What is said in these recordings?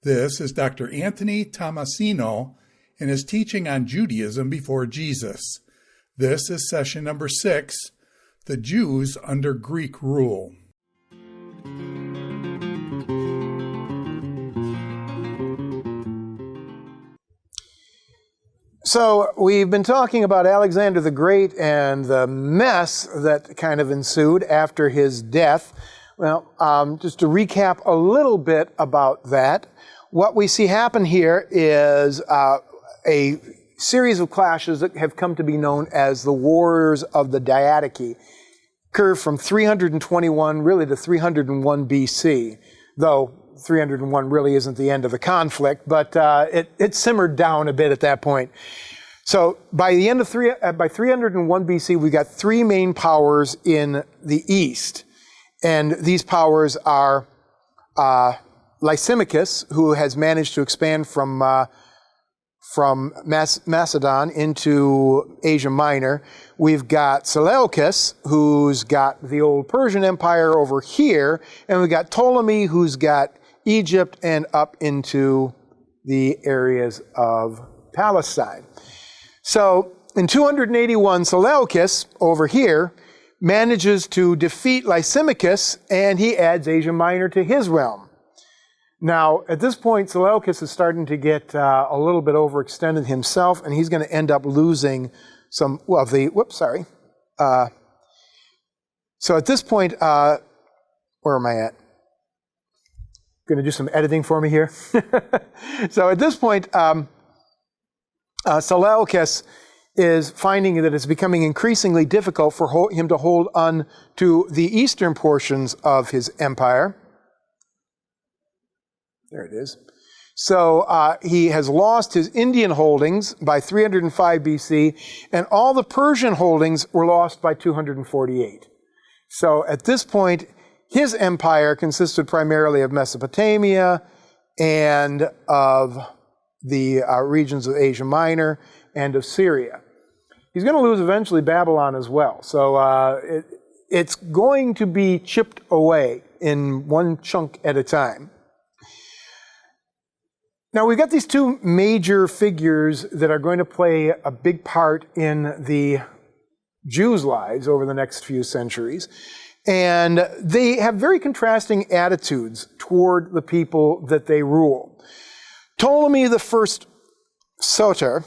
This is Dr. Anthony Tomasino and his teaching on Judaism before Jesus. This is session number 6, The Jews Under Greek Rule. So we've been talking about Alexander the Great and the mess that kind of ensued after his death. Well, just to recap a little bit about that, what we see happen here is a series of clashes that have come to be known as the Wars of the Diadochi, occurred from 321 really to 301 BC, though 301 really isn't the end of the conflict, but it simmered down a bit at that point. So by the end of by 301 BC, we got three main powers in the east, and these powers are Lysimachus, who has managed to expand from Macedon into Asia Minor. We've got Seleucus, who's got the old Persian Empire over here, and we've got Ptolemy, who's got Egypt and up into the areas of Palestine. So in 281, Seleucus over here manages to defeat Lysimachus, and he adds Asia Minor to his realm. Now, at this point, Seleucus is starting to get a little bit overextended himself, and he's going to end up losing some of the, so at this point, where am I at? Going to do some editing for me here. So at this point, Seleucus is finding that it's becoming increasingly difficult for him to hold on to the eastern portions of his empire. There it is. So he has lost his Indian holdings by 305 BC, and all the Persian holdings were lost by 248. So at this point, his empire consisted primarily of Mesopotamia and of the regions of Asia Minor and of Syria. He's going to lose eventually Babylon as well. So it's going to be chipped away in one chunk at a time. Now, we've got these two major figures that are going to play a big part in the Jews' lives over the next few centuries. And they have very contrasting attitudes toward the people that they rule. Ptolemy the First Soter,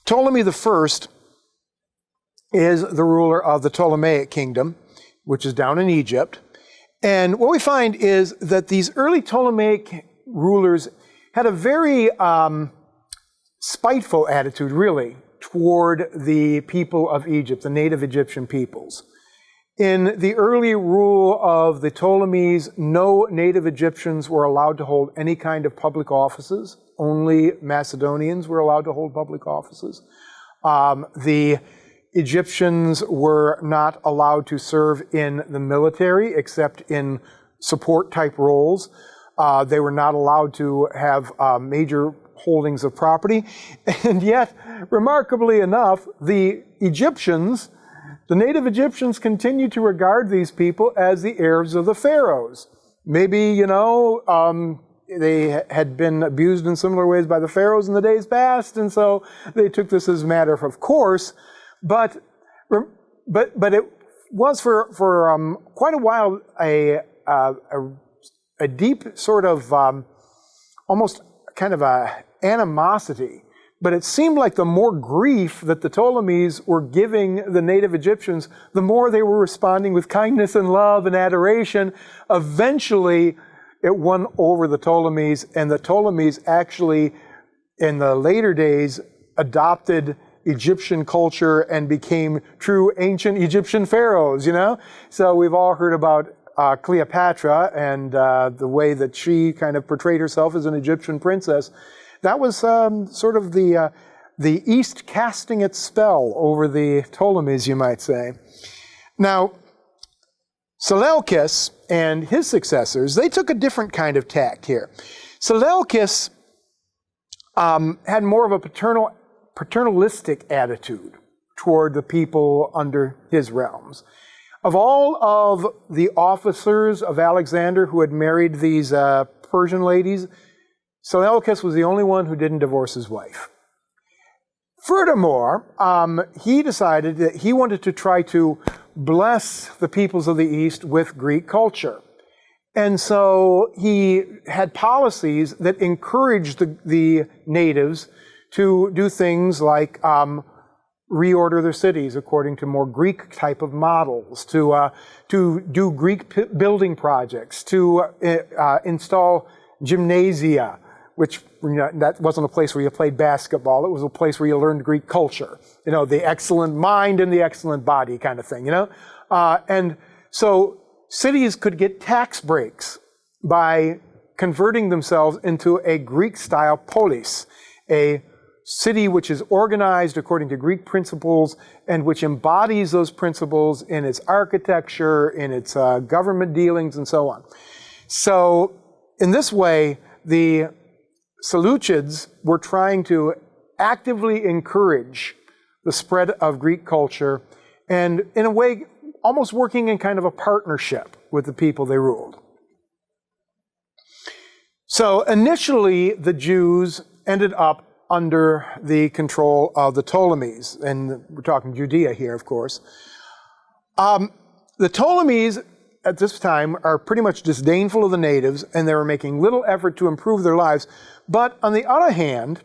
Ptolemy the First is the ruler of the Ptolemaic kingdom, which is down in Egypt. And what we find is that these early Ptolemaic rulers had a very spiteful attitude, really, toward the people of Egypt, the native Egyptian peoples. In the early rule of the Ptolemies, no native Egyptians were allowed to hold any kind of public offices. Only Macedonians were allowed to hold public offices. The Egyptians were not allowed to serve in the military except in support-type roles. They were not allowed to have major holdings of property. And yet, remarkably enough, the native Egyptians continued to regard these people as the heirs of the pharaohs. Maybe, they had been abused in similar ways by the pharaohs in the days past, and so they took this as a matter of course. But it was for quite a while a deep sort of almost kind of a animosity. But it seemed like the more grief that the Ptolemies were giving the native Egyptians, the more they were responding with kindness and love and adoration. Eventually, it won over the Ptolemies, and the Ptolemies actually, in the later days, adopted Egyptian culture and became true ancient Egyptian pharaohs, So we've all heard about Cleopatra and the way that she kind of portrayed herself as an Egyptian princess. That was sort of the East casting its spell over the Ptolemies, you might say. Now, Seleucus and his successors, they took a different kind of tact here. Seleucus had more of a paternalistic attitude toward the people under his realms. Of all of the officers of Alexander who had married these Persian ladies. Seleucus was the only one who didn't divorce his wife. Furthermore, he decided that he wanted to try to bless the peoples of the East with Greek culture. And so he had policies that encouraged the natives to do things like reorder their cities according to more Greek type of models, to do Greek building projects, to install gymnasia, which, that wasn't a place where you played basketball. It was a place where you learned Greek culture. The excellent mind and the excellent body kind of thing, And so cities could get tax breaks by converting themselves into a Greek-style polis, a city which is organized according to Greek principles and which embodies those principles in its architecture, in its government dealings, and so on. So in this way, the Seleucids were trying to actively encourage the spread of Greek culture and, in a way, almost working in kind of a partnership with the people they ruled. So initially, the Jews ended up under the control of the Ptolemies, and we're talking Judea here, of course. The Ptolemies at this time are pretty much disdainful of the natives, and they were making little effort to improve their lives. But on the other hand,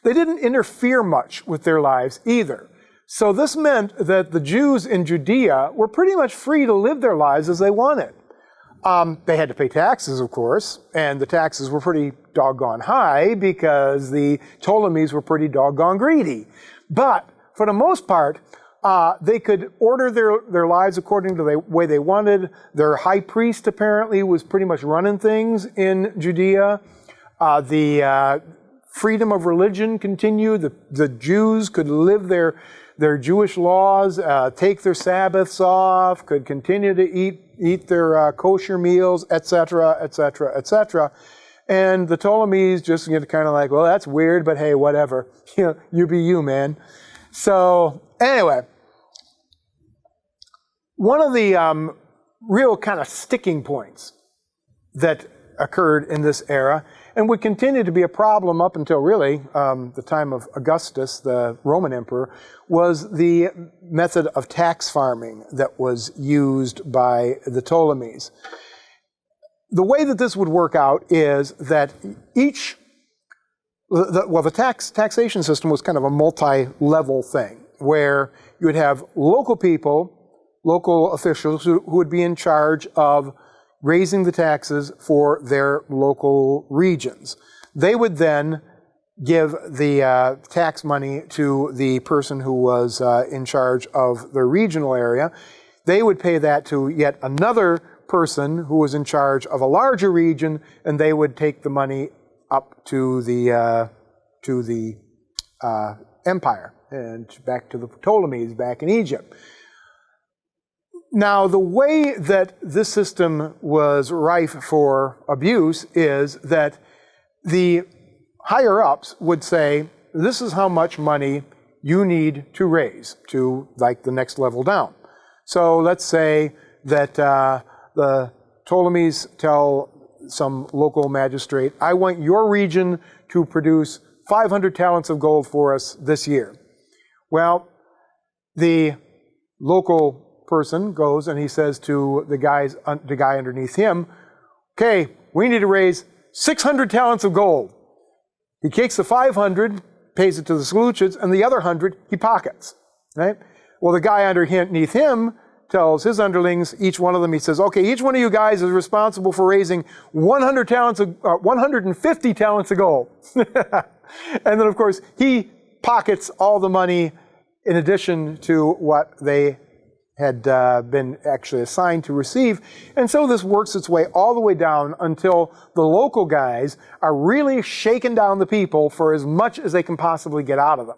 they didn't interfere much with their lives either. So this meant that the Jews in Judea were pretty much free to live their lives as they wanted. They had to pay taxes, of course, and the taxes were pretty doggone high because the Ptolemies were pretty doggone greedy. But for the most part, they could order their lives according to the way they wanted. Their high priest apparently was pretty much running things in Judea. The freedom of religion continued. The Jews could live their Jewish laws, take their Sabbaths off, could continue to eat their kosher meals, etc., etc., etc. And the Ptolemies just kind of like, well, that's weird, but hey, whatever. You be you, man. So anyway, one of the real kind of sticking points that occurred in this era, and would continue to be a problem up until really the time of Augustus, the Roman emperor, was the method of tax farming that was used by the Ptolemies. The way that this would work out is that the taxation system was kind of a multi-level thing, where you would have local people, local officials who would be in charge of raising the taxes for their local regions. They would then give the tax money to the person who was in charge of the regional area. They would pay that to yet another person who was in charge of a larger region, and they would take the money up to the empire and back to the Ptolemies back in Egypt. Now, the way that this system was rife for abuse is that the higher-ups would say, this is how much money you need to raise to, like, the next level down. So let's say that the Ptolemies tell some local magistrate, I want your region to produce 500 talents of gold for us this year. Well, the local person goes and he says to the guy underneath him, okay, we need to raise 600 talents of gold. He takes the 500, pays it to the Seleucids, and the other 100 he pockets, right? Well, the guy underneath him tells his underlings, each one of them, he says, okay, each one of you guys is responsible for raising 150 talents of gold. And then, of course, he pockets all the money in addition to what they had been actually assigned to receive. And so this works its way all the way down until the local guys are really shaking down the people for as much as they can possibly get out of them.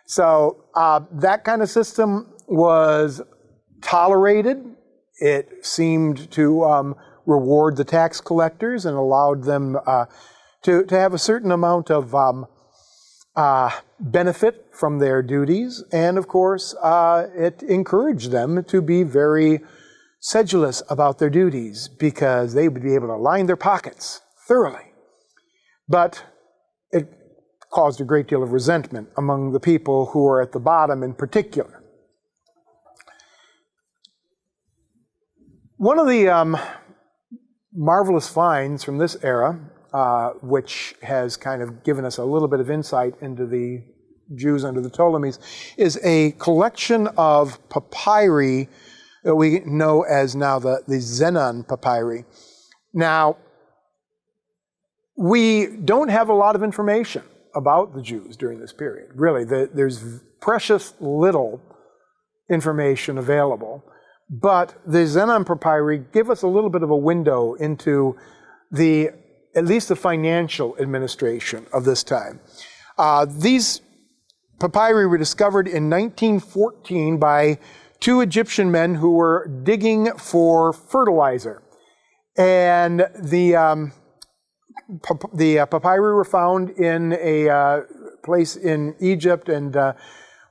So that kind of system was tolerated. It seemed to reward the tax collectors and allowed them to have a certain amount of benefit from their duties, and of course it encouraged them to be very sedulous about their duties because they would be able to line their pockets thoroughly. But it caused a great deal of resentment among the people who were at the bottom in particular. One of the marvelous finds from this era, which has kind of given us a little bit of insight into the Jews under the Ptolemies, is a collection of papyri that we know as now the Zenon Papyri. Now, we don't have a lot of information about the Jews during this period. Really, there's precious little information available. But the Zenon Papyri give us a little bit of a window into at least the financial administration of this time. These papyri were discovered in 1914 by two Egyptian men who were digging for fertilizer. And the papyri were found in a place in Egypt, and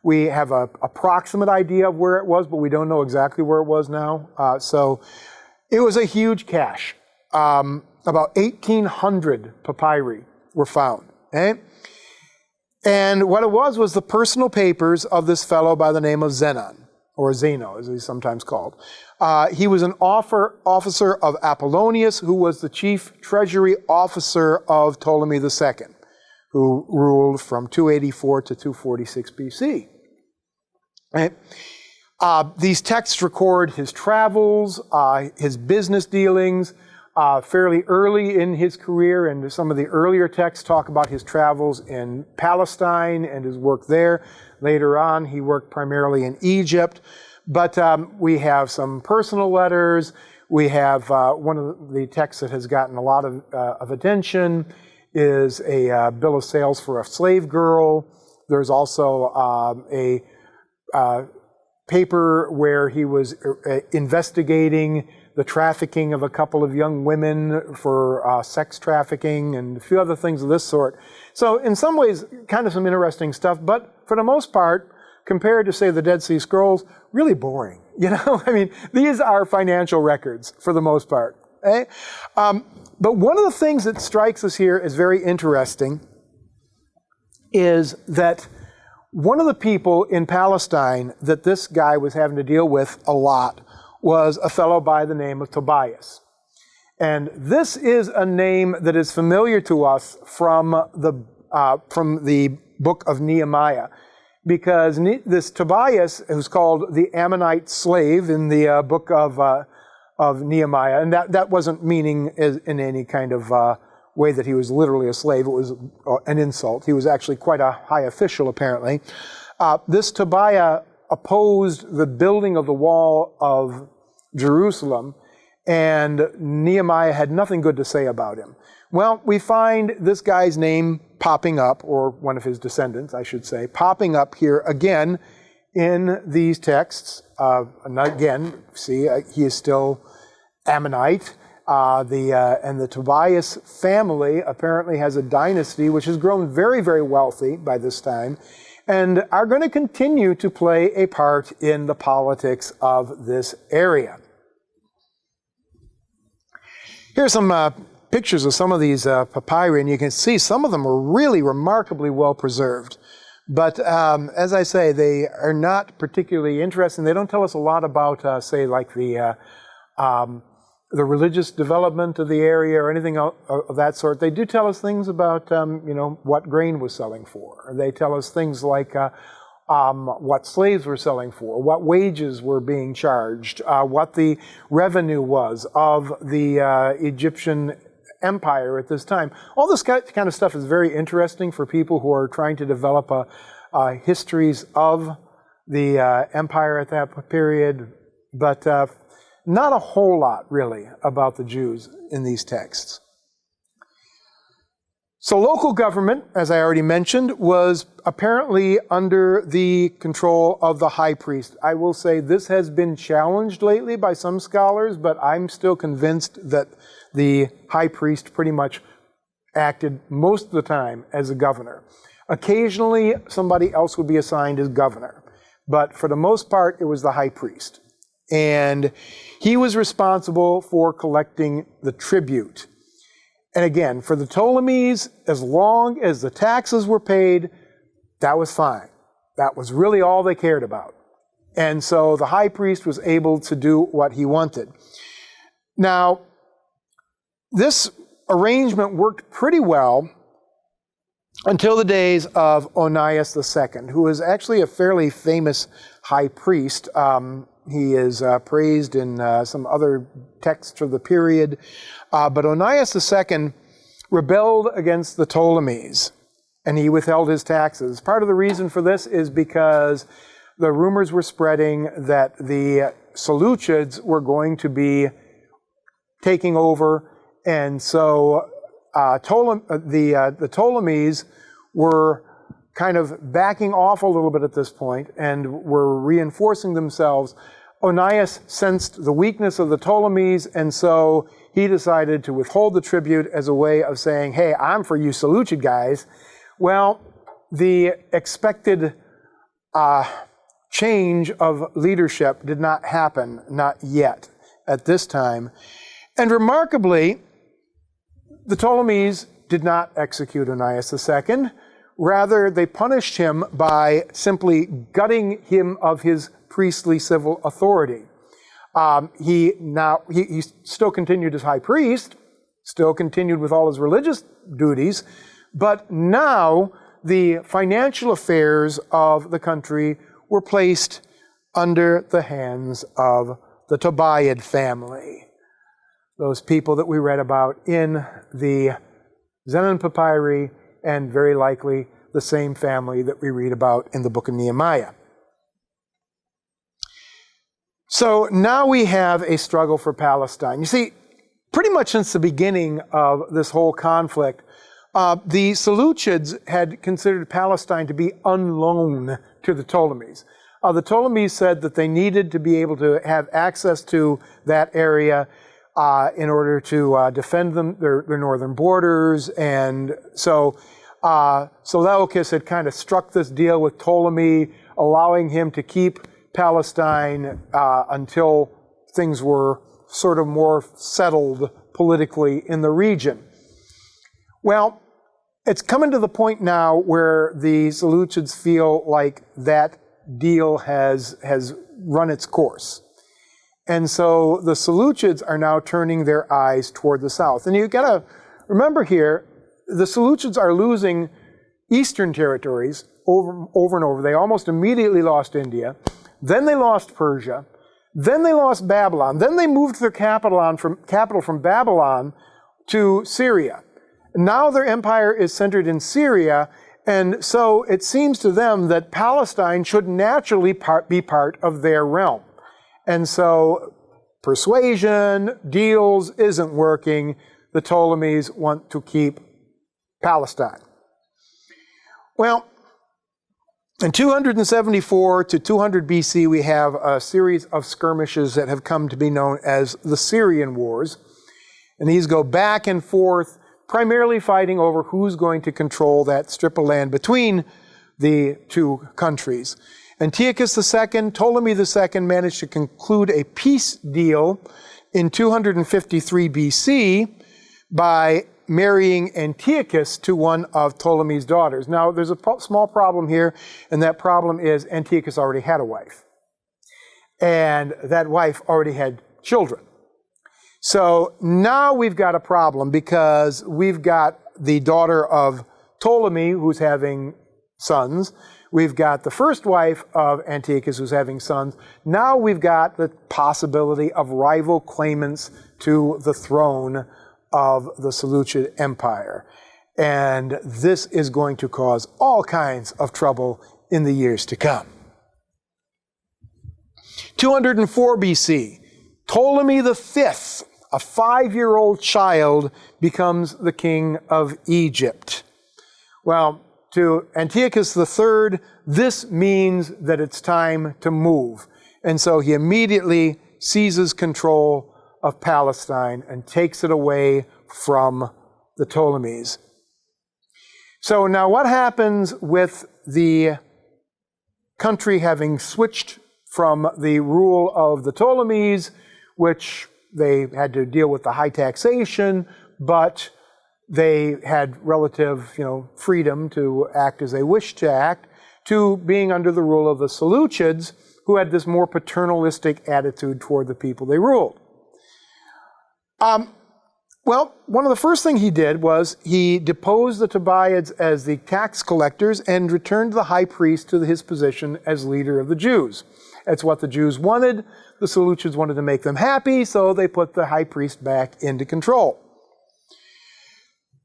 we have an approximate idea of where it was, but we don't know exactly where it was now. So it was a huge cache. About 1,800 papyri were found. Okay? And what it was the personal papers of this fellow by the name of Zenon, or Zeno, as he's sometimes called. He was an officer of Apollonius, who was the chief treasury officer of Ptolemy II, who ruled from 284 to 246 BC. Right? These texts record his travels, his business dealings, fairly early in his career, and some of the earlier texts talk about his travels in Palestine and his work there. Later on, he worked primarily in Egypt. But we have some personal letters. We have one of the texts that has gotten a lot of attention is a bill of sales for a slave girl. There's also a paper where he was investigating the trafficking of a couple of young women for sex trafficking and a few other things of this sort. So in some ways, kind of some interesting stuff, but for the most part, compared to, say, the Dead Sea Scrolls, really boring. You know, I mean, these are financial records for the most part. Eh? But one of the things that strikes us here as very interesting is that one of the people in Palestine that this guy was having to deal with a lot was a fellow by the name of Tobias. And this is a name that is familiar to us from the book of Nehemiah, because this Tobias, who's called the Ammonite slave in the book of Nehemiah, and that wasn't meaning in any kind of way that he was literally a slave. It was an insult. He was actually quite a high official, apparently. This Tobiah opposed the building of the wall of Jerusalem, and Nehemiah had nothing good to say about him. Well, we find this guy's name popping up, or one of his descendants, I should say, popping up here again in these texts. And again, see, he is still Ammonite. And the Tobias family apparently has a dynasty which has grown very, very wealthy by this time, and are going to continue to play a part in the politics of this area. Here's some pictures of some of these papyri, and you can see some of them are really remarkably well preserved. But as I say, they are not particularly interesting. They don't tell us a lot about, say, like the religious development of the area or anything of that sort. They do tell us things about, what grain was selling for. They tell us things like what slaves were selling for, what wages were being charged, what the revenue was of the Egyptian empire at this time. All this kind of stuff is very interesting for people who are trying to develop histories of the empire at that period, but not a whole lot, really, about the Jews in these texts. So local government, as I already mentioned, was apparently under the control of the high priest. I will say this has been challenged lately by some scholars, but I'm still convinced that the high priest pretty much acted most of the time as a governor. Occasionally, somebody else would be assigned as governor, but for the most part, it was the high priest. And he was responsible for collecting the tribute. And again, for the Ptolemies, as long as the taxes were paid, that was fine. That was really all they cared about. And so the high priest was able to do what he wanted. Now, this arrangement worked pretty well until the days of Onias II, who is actually a fairly famous high priest. He is praised in some other texts of the period. But Onias II rebelled against the Ptolemies, and he withheld his taxes. Part of the reason for this is because the rumors were spreading that the Seleucids were going to be taking over, and so the Ptolemies were kind of backing off a little bit at this point and were reinforcing themselves. Onias sensed the weakness of the Ptolemies, and so he decided to withhold the tribute as a way of saying, hey, I'm for you Seleucid guys. Well, the expected change of leadership did not happen, not yet, at this time. And remarkably, the Ptolemies did not execute Onias II. Rather, they punished him by simply gutting him of his priestly civil authority. He still continued as high priest, still continued with all his religious duties, but now the financial affairs of the country were placed under the hands of the Tobiad family. Those people that we read about in the Zenon Papyri, and very likely the same family that we read about in the book of Nehemiah. So now we have a struggle for Palestine. You see, pretty much since the beginning of this whole conflict, the Seleucids had considered Palestine to be unknown to the Ptolemies. The Ptolemies said that they needed to be able to have access to that area in order to defend their northern borders. And so Seleucus had kind of struck this deal with Ptolemy, allowing him to keep Palestine until things were sort of more settled politically in the region. Well, it's coming to the point now where the Seleucids feel like that deal has run its course. And so the Seleucids are now turning their eyes toward the south. And you've got to remember here, the Seleucids are losing eastern territories over and over. They almost immediately lost India. Then they lost Persia. Then they lost Babylon. Then they moved their capital from Babylon to Syria. Now their empire is centered in Syria, and so it seems to them that Palestine should naturally be part of their realm. And so persuasion, deals isn't working. The Ptolemies want to keep Palestine. Well, in 274 to 200 BC, we have a series of skirmishes that have come to be known as the Syrian Wars. And these go back and forth, primarily fighting over who's going to control that strip of land between the two countries. Antiochus II, Ptolemy II managed to conclude a peace deal in 253 BC by marrying Antiochus to one of Ptolemy's daughters. Now, there's a small problem here, and that problem is Antiochus already had a wife. And that wife already had children. So now we've got a problem because we've got the daughter of Ptolemy who's having sons. We've got the first wife of Antiochus who's having sons. Now we've got the possibility of rival claimants to the throne of the Seleucid Empire. And this is going to cause all kinds of trouble in the years to come. 204 BC, Ptolemy V, a 5-year-old child, becomes the king of Egypt. Well, to Antiochus III, this means that it's time to move. And so he immediately seizes control of Palestine and takes it away from the Ptolemies. So now what happens with the country having switched from the rule of the Ptolemies, which they had to deal with the high taxation, but they had relative, freedom to act as they wished to act, to being under the rule of the Seleucids, who had this more paternalistic attitude toward the people they ruled. Well, one of the first things he did was he deposed the Tobiads as the tax collectors and returned the high priest to his position as leader of the Jews. That's what the Jews wanted. The Seleucids wanted to make them happy, so they put the high priest back into control.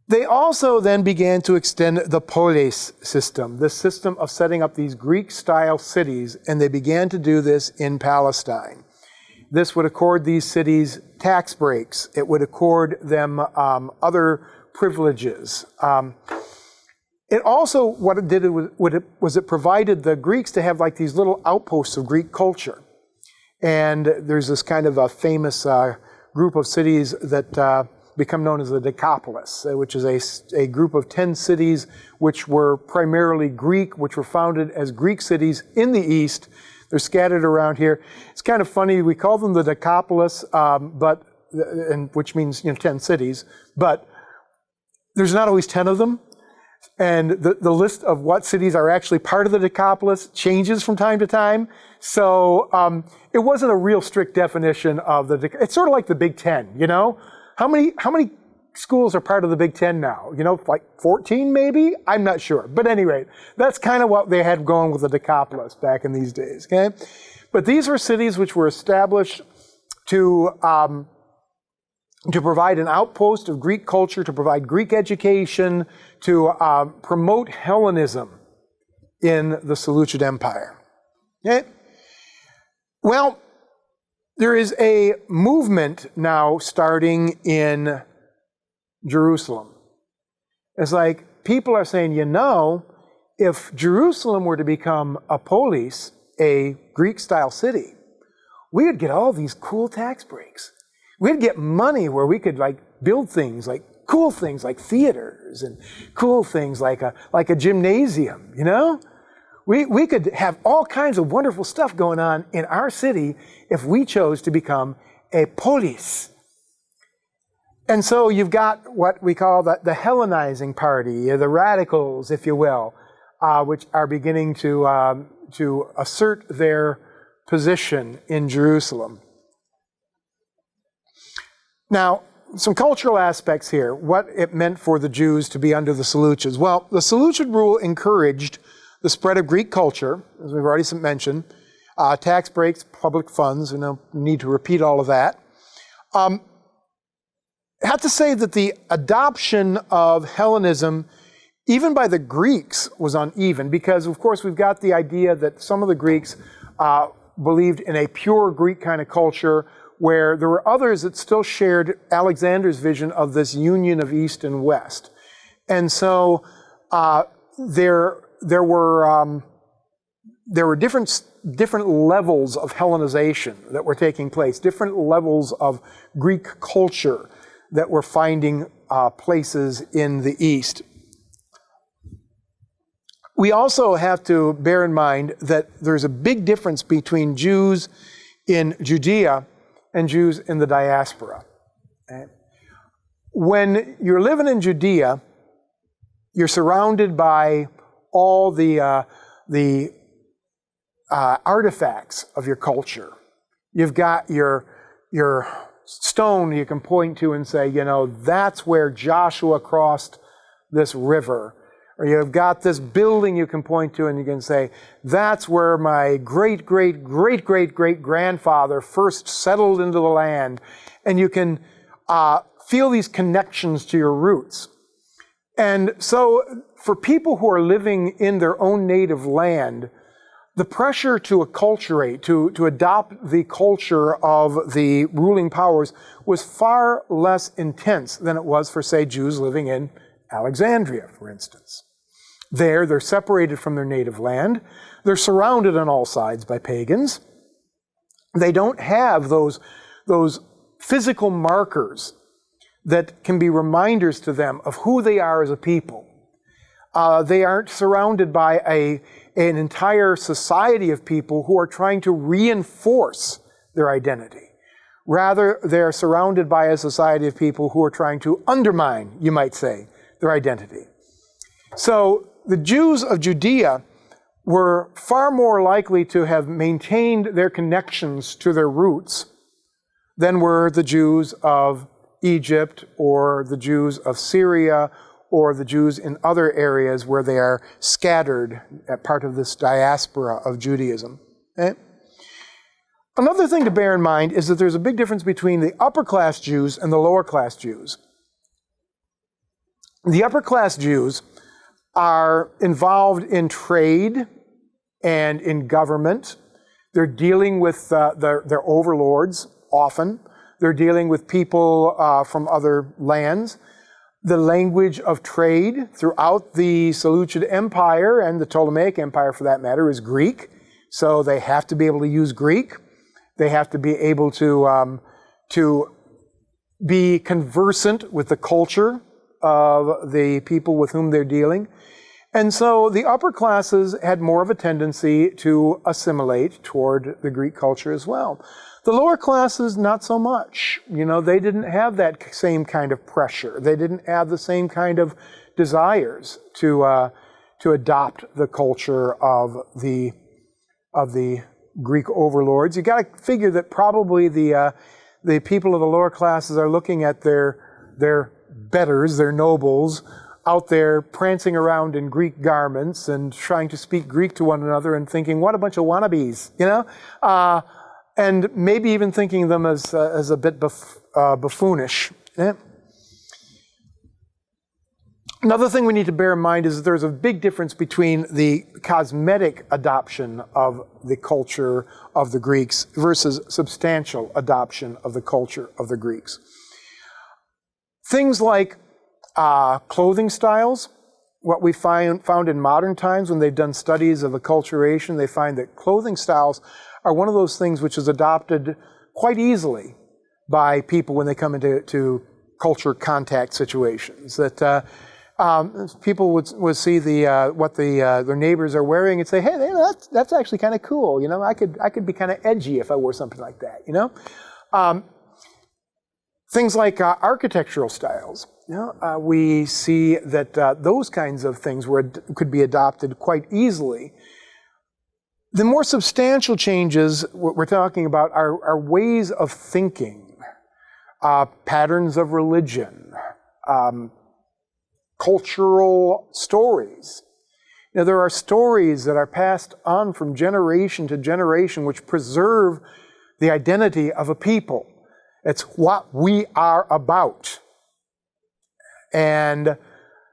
They also then began to extend the polis system, the system of setting up these Greek-style cities, and they began to do this in Palestine. This would accord these cities tax breaks. It would accord them other privileges. It also, what it did was it provided the Greeks to have like these little outposts of Greek culture. And there's this kind of a famous group of cities that become known as the Decapolis, which is a group of 10 cities which were primarily Greek, which were founded as Greek cities in the East. They're scattered around here. It's kind of funny, we call them the Decapolis, which means 10 cities, but there's not always 10 of them. And the list of what cities are actually part of the Decapolis changes from time to time. So it wasn't a real strict definition of the Decapolis. It's sort of like the Big Ten, How many schools are part of the Big Ten now? Like 14 maybe? I'm not sure. But anyway, that's kind of what they had going with the Decapolis back in these days, okay? But these were cities which were established to provide an outpost of Greek culture, to provide Greek education, to promote Hellenism in the Seleucid Empire. Okay? Well, there is a movement now starting in Jerusalem. It's like people are saying, if Jerusalem were to become a polis, a Greek-style city, we would get all these cool tax breaks. We'd get money where we could build things cool things like theaters and cool things like a gymnasium, We could have all kinds of wonderful stuff going on in our city if we chose to become a polis. And so you've got what we call the Hellenizing Party, the radicals, if you will, which are beginning to assert their position in Jerusalem. Now, some cultural aspects here, what it meant for the Jews to be under the Seleucids. Well, the Seleucid rule encouraged the spread of Greek culture, as we've already mentioned, tax breaks, public funds, need to repeat all of that. I have to say that the adoption of Hellenism, even by the Greeks, was uneven because, of course, we've got the idea that some of the Greeks believed in a pure Greek kind of culture, where there were others that still shared Alexander's vision of this union of East and West. And so there were different levels of Hellenization that were taking place, different levels of Greek culture that were finding places in the East. We also have to bear in mind that there's a big difference between Jews in Judea and Jews in the diaspora. Okay? When you're living in Judea, you're surrounded by all the artifacts of your culture. You've got your stone you can point to and say, that's where Joshua crossed this river. Or you've got this building you can point to and you can say, that's where my great-great-great-great-grandfather first settled into the land. And you can feel these connections to your roots. And so for people who are living in their own native land, the pressure to acculturate, to adopt the culture of the ruling powers was far less intense than it was for, say, Jews living in Alexandria, for instance. They're separated from their native land. They're surrounded on all sides by pagans. They don't have those physical markers that can be reminders to them of who they are as a people. They aren't surrounded by an entire society of people who are trying to reinforce their identity. Rather, they're surrounded by a society of people who are trying to undermine, you might say, their identity. So the Jews of Judea were far more likely to have maintained their connections to their roots than were the Jews of Egypt or the Jews of Syria or the Jews in other areas where they are scattered as part of this diaspora of Judaism. Okay? Another thing to bear in mind is that there's a big difference between the upper class Jews and the lower class Jews. The upper class Jews are involved in trade and in government. They're dealing with their overlords often. They're dealing with people from other lands. The language of trade throughout the Seleucid Empire and the Ptolemaic Empire, for that matter, is Greek. So they have to be able to use Greek. They have to be able to be conversant with the culture of the people with whom they're dealing. And so the upper classes had more of a tendency to assimilate toward the Greek culture as well. The lower classes, not so much. You know, they didn't have that same kind of pressure. They didn't have the same kind of desires to adopt the culture of the Greek overlords. You got to figure that probably the people of the lower classes are looking at their betters, their nobles, out there prancing around in Greek garments and trying to speak Greek to one another and thinking, what a bunch of wannabes, you know? And maybe even thinking of them as a bit buffoonish. Yeah. Another thing we need to bear in mind is that there's a big difference between the cosmetic adoption of the culture of the Greeks versus substantial adoption of the culture of the Greeks. Things like clothing styles, what we found in modern times when they've done studies of acculturation, they find that clothing styles are one of those things which is adopted quite easily by people when they come into culture contact situations. That people would see what their neighbors are wearing and say, "Hey, that's actually kind of cool. You know, I could be kind of edgy if I wore something like that." You know, things like architectural styles. You know, we see that those kinds of things could be adopted quite easily. The more substantial changes what we're talking about are ways of thinking, patterns of religion, cultural stories. You know, there are stories that are passed on from generation to generation which preserve the identity of a people. It's what we are about. And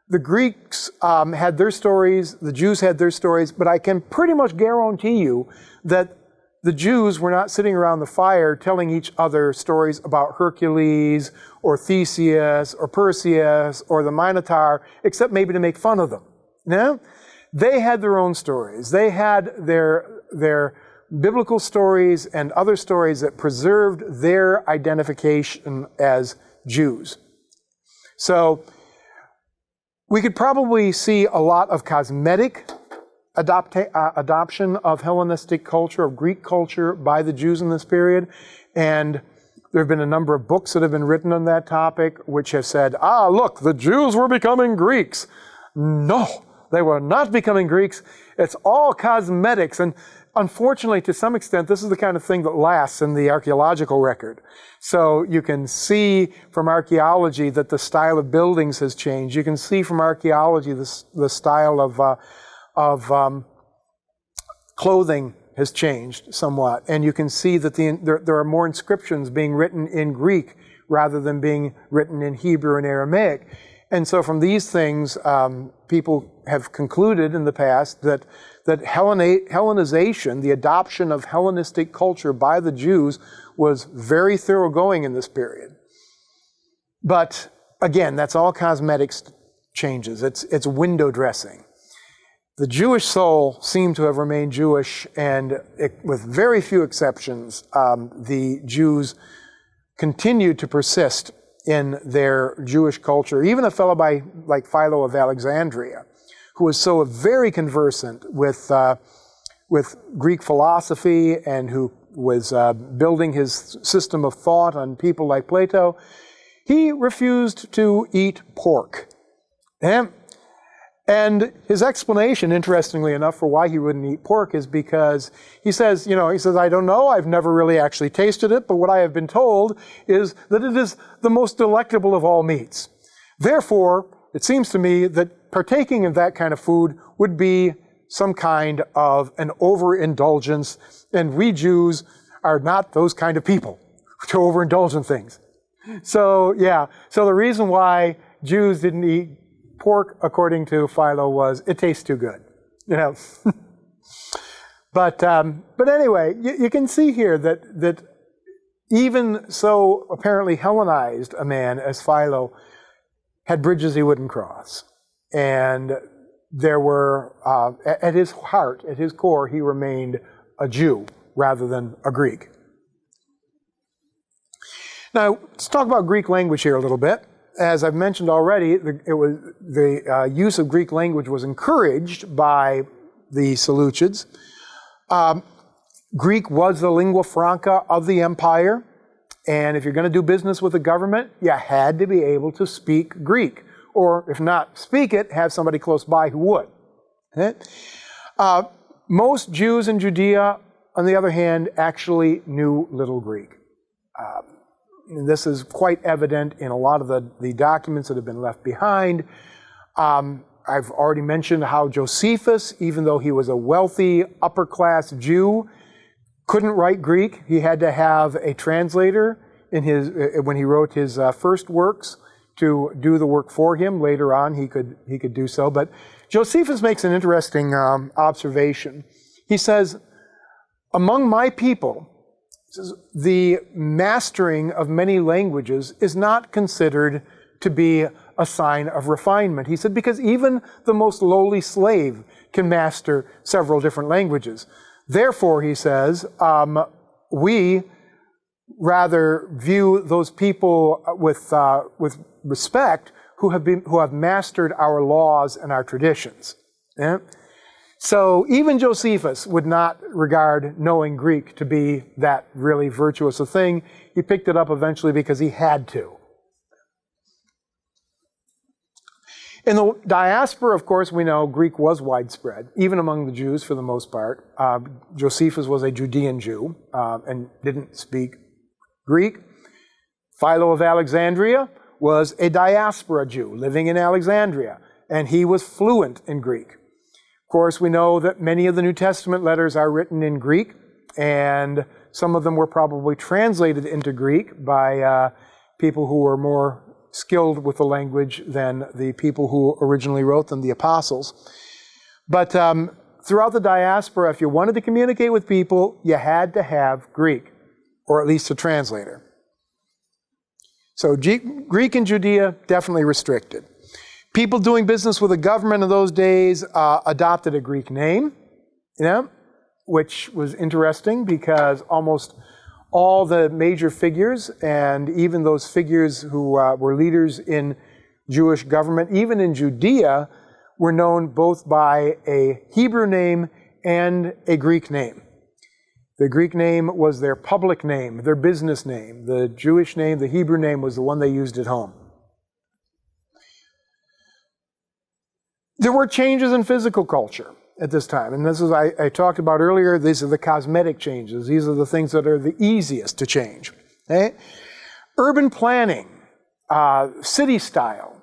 the Greeks had their stories, the Jews had their stories, but I can pretty much guarantee you that the Jews were not sitting around the fire telling each other stories about Hercules or Theseus or Perseus or the Minotaur, except maybe to make fun of them. No? They had their own stories. They had their biblical stories and other stories that preserved their identification as Jews. So we could probably see a lot of cosmetic adoption of Hellenistic culture, of Greek culture by the Jews in this period. And there have been a number of books that have been written on that topic which have said, look, the Jews were becoming Greeks. No, they were not becoming Greeks. It's all cosmetics. And unfortunately, to some extent, this is the kind of thing that lasts in the archaeological record. So you can see from archaeology that the style of buildings has changed. You can see from archaeology the style of clothing has changed somewhat. And you can see that there are more inscriptions being written in Greek rather than being written in Hebrew and Aramaic. And so from these things, people have concluded in the past that Hellenization, the adoption of Hellenistic culture by the Jews, was very thoroughgoing in this period. But again, that's all cosmetics changes. It's window dressing. The Jewish soul seemed to have remained Jewish, and with very few exceptions, the Jews continued to persist in their Jewish culture. Even a fellow like Philo of Alexandria, who was so very conversant with Greek philosophy and who was building his system of thought on people like Plato, he refused to eat pork. And his explanation, interestingly enough, for why he wouldn't eat pork is because he says, I don't know, I've never really actually tasted it, but what I have been told is that it is the most delectable of all meats. Therefore, it seems to me that partaking of that kind of food would be some kind of an overindulgence, and we Jews are not those kind of people to overindulge in things. So the reason why Jews didn't eat pork, according to Philo, was it tastes too good, But anyway, you can see here that even so apparently Hellenized a man as Philo had bridges he wouldn't cross, and there were at his heart, at his core, he remained a Jew rather than a Greek. Now, let's talk about Greek language here a little bit. As I've mentioned already, the use of Greek language was encouraged by the Seleucids. Greek was the lingua franca of the empire, and if you're going to do business with the government, you had to be able to speak Greek, or if not speak it, have somebody close by who would. Okay? Most Jews in Judea, on the other hand, actually knew little Greek. And this is quite evident in a lot of the documents that have been left behind. I've already mentioned how Josephus, even though he was a wealthy, upper-class Jew, couldn't write Greek. He had to have a translator when he wrote his first works to do the work for him. Later on, he could do so. But Josephus makes an interesting observation. He says, among my people, the mastering of many languages is not considered to be a sign of refinement. He said, because even the most lowly slave can master several different languages. Therefore, he says, we rather view those people with respect who have mastered our laws and our traditions. Yeah? So even Josephus would not regard knowing Greek to be that really virtuous a thing. He picked it up eventually because he had to. In the diaspora, of course, we know Greek was widespread, even among the Jews for the most part. Josephus was a Judean Jew and didn't speak Greek. Philo of Alexandria was a diaspora Jew living in Alexandria, and he was fluent in Greek. Of course, we know that many of the New Testament letters are written in Greek, and some of them were probably translated into Greek by people who were more skilled with the language than the people who originally wrote them, the apostles. But throughout the diaspora, if you wanted to communicate with people, you had to have Greek, or at least a translator. So Greek in Judea, definitely restricted. People doing business with the government of those days adopted a Greek name, which was interesting because almost all the major figures, and even those figures who were leaders in Jewish government, even in Judea, were known both by a Hebrew name and a Greek name. The Greek name was their public name, their business name. The Jewish name, the Hebrew name, was the one they used at home. There were changes in physical culture at this time. And this is, I talked about earlier, these are the cosmetic changes. These are the things that are the easiest to change. Okay? Urban planning, city style,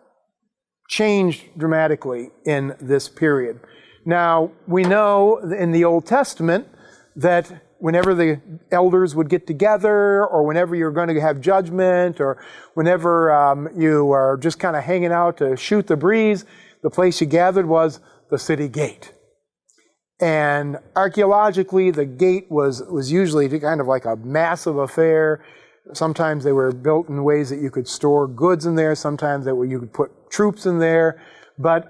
changed dramatically in this period. Now, we know in the Old Testament that whenever the elders would get together, or whenever you're going to have judgment, or whenever you are just kind of hanging out to shoot the breeze, the place you gathered was the city gate. And archaeologically, the gate was usually kind of like a massive affair. Sometimes they were built in ways that you could store goods in there. Sometimes you could put troops in there. But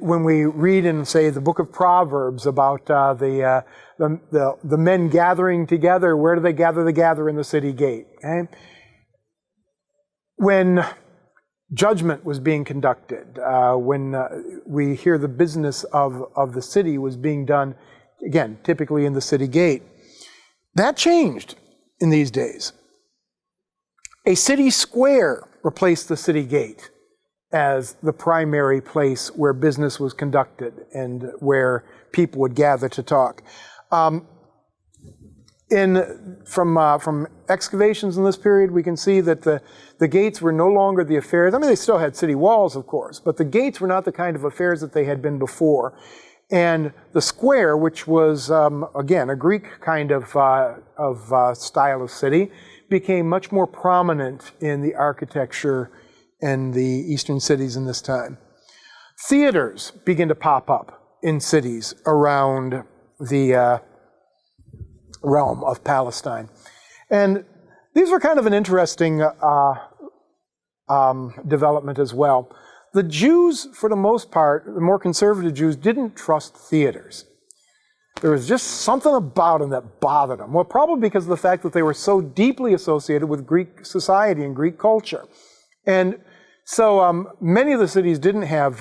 when we read in, say, the book of Proverbs about the men gathering together, where do they gather? They gather in the city gate. Okay? When judgment was being conducted, when we hear the business of the city was being done, again, typically in the city gate. That changed in these days. A city square replaced the city gate as the primary place where business was conducted and where people would gather to talk. From excavations in this period, we can see that the gates were no longer the affairs. I mean, they still had city walls, of course, but the gates were not the kind of affairs that they had been before. And the square, which was, again, a Greek kind of style of city, became much more prominent in the architecture in the eastern cities in this time. Theaters begin to pop up in cities around the realm of Palestine. And these were kind of an interesting development as well. The Jews, for the most part, the more conservative Jews, didn't trust theaters. There was just something about them that bothered them. Well, probably because of the fact that they were so deeply associated with Greek society and Greek culture. And so many of the cities didn't have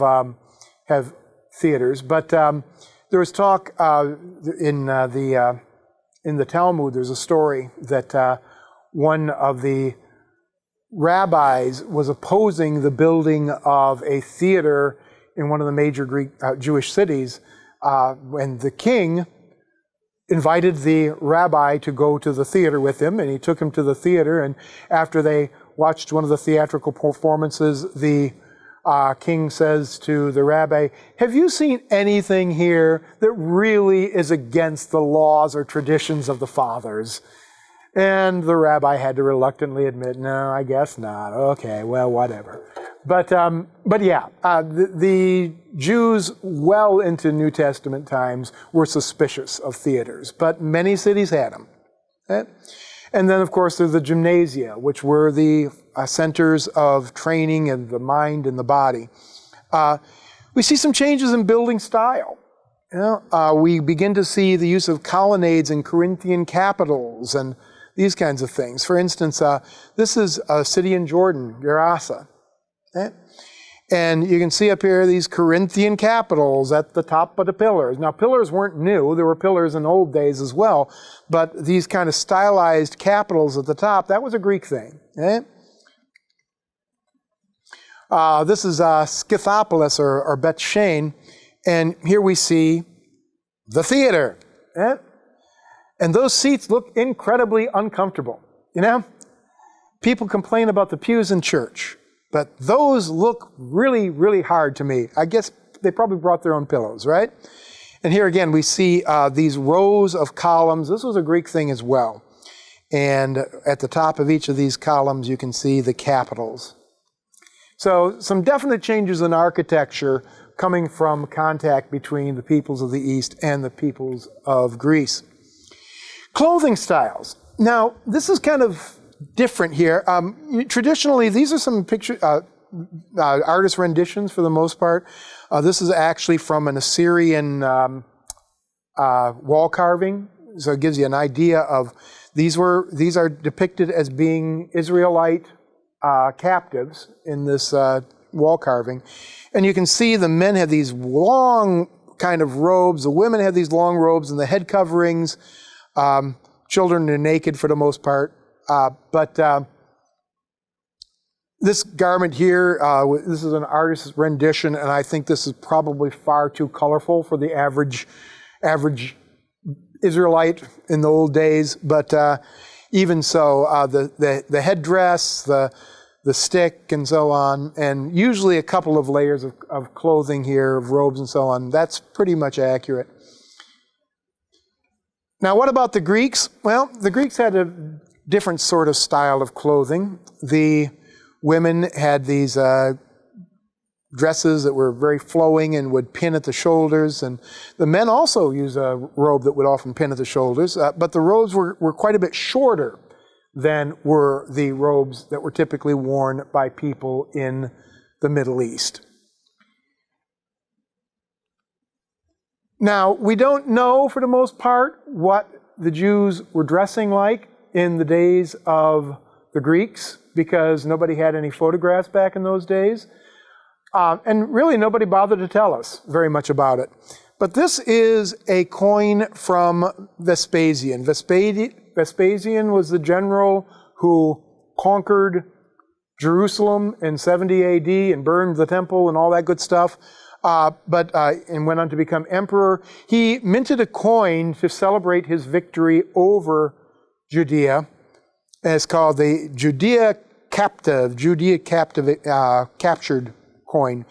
theaters, but there was talk in the Talmud, there's a story that one of the rabbis was opposing the building of a theater in one of the major Greek Jewish cities when the king invited the rabbi to go to the theater with him, and he took him to the theater, and after they watched one of the theatrical performances, the king says to the rabbi, "Have you seen anything here that really is against the laws or traditions of the fathers?" And the rabbi had to reluctantly admit, "No, I guess not." Okay, well, whatever. But yeah, the Jews well into New Testament times were suspicious of theaters, but many cities had them. Okay? And then, of course, there's the gymnasia, which were the centers of training of the mind and the body. We see some changes in building style. You know, we begin to see the use of colonnades in Corinthian capitals and these kinds of things. For instance, this is a city in Jordan, Gerasa. Okay? And you can see up here these Corinthian capitals at the top of the pillars. Now, pillars weren't new. There were pillars in old days as well. But these kind of stylized capitals at the top, that was a Greek thing. Okay? This is Scythopolis or Beth Shean. And here we see the theater. Okay? And those seats look incredibly uncomfortable. You know? People complain about the pews in church. But those look really, really hard to me. I guess they probably brought their own pillows, right? And here again, we see these rows of columns. This was a Greek thing as well. And at the top of each of these columns, you can see the capitals. So some definite changes in architecture coming from contact between the peoples of the East and the peoples of Greece. Clothing styles. Now, this is kind of different here. Traditionally, these are some picture artist renditions for the most part. This is actually from an Assyrian wall carving, so it gives you an idea of these are depicted as being Israelite captives in this wall carving, and you can see the men have these long kind of robes, the women have these long robes and the head coverings. Children are naked for the most part. But this garment here, this is an artist's rendition, and I think this is probably far too colorful for the average Israelite in the old days. But even so, the headdress, the stick, and so on, and usually a couple of layers of clothing here, of robes and so on, that's pretty much accurate. Now, what about the Greeks? Well, the Greeks had a different sort of style of clothing. The women had these dresses that were very flowing and would pin at the shoulders, and the men also used a robe that would often pin at the shoulders, but the robes were quite a bit shorter than were the robes that were typically worn by people in the Middle East. Now, we don't know for the most part what the Jews were dressing like in the days of the Greeks, because nobody had any photographs back in those days. And really nobody bothered to tell us very much about it. But this is a coin from Vespasian. Vespasian was the general who conquered Jerusalem in 70 AD and burned the temple and all that good stuff, and went on to become emperor. He minted a coin to celebrate his victory over Judea. And it's called the Judea captured coin.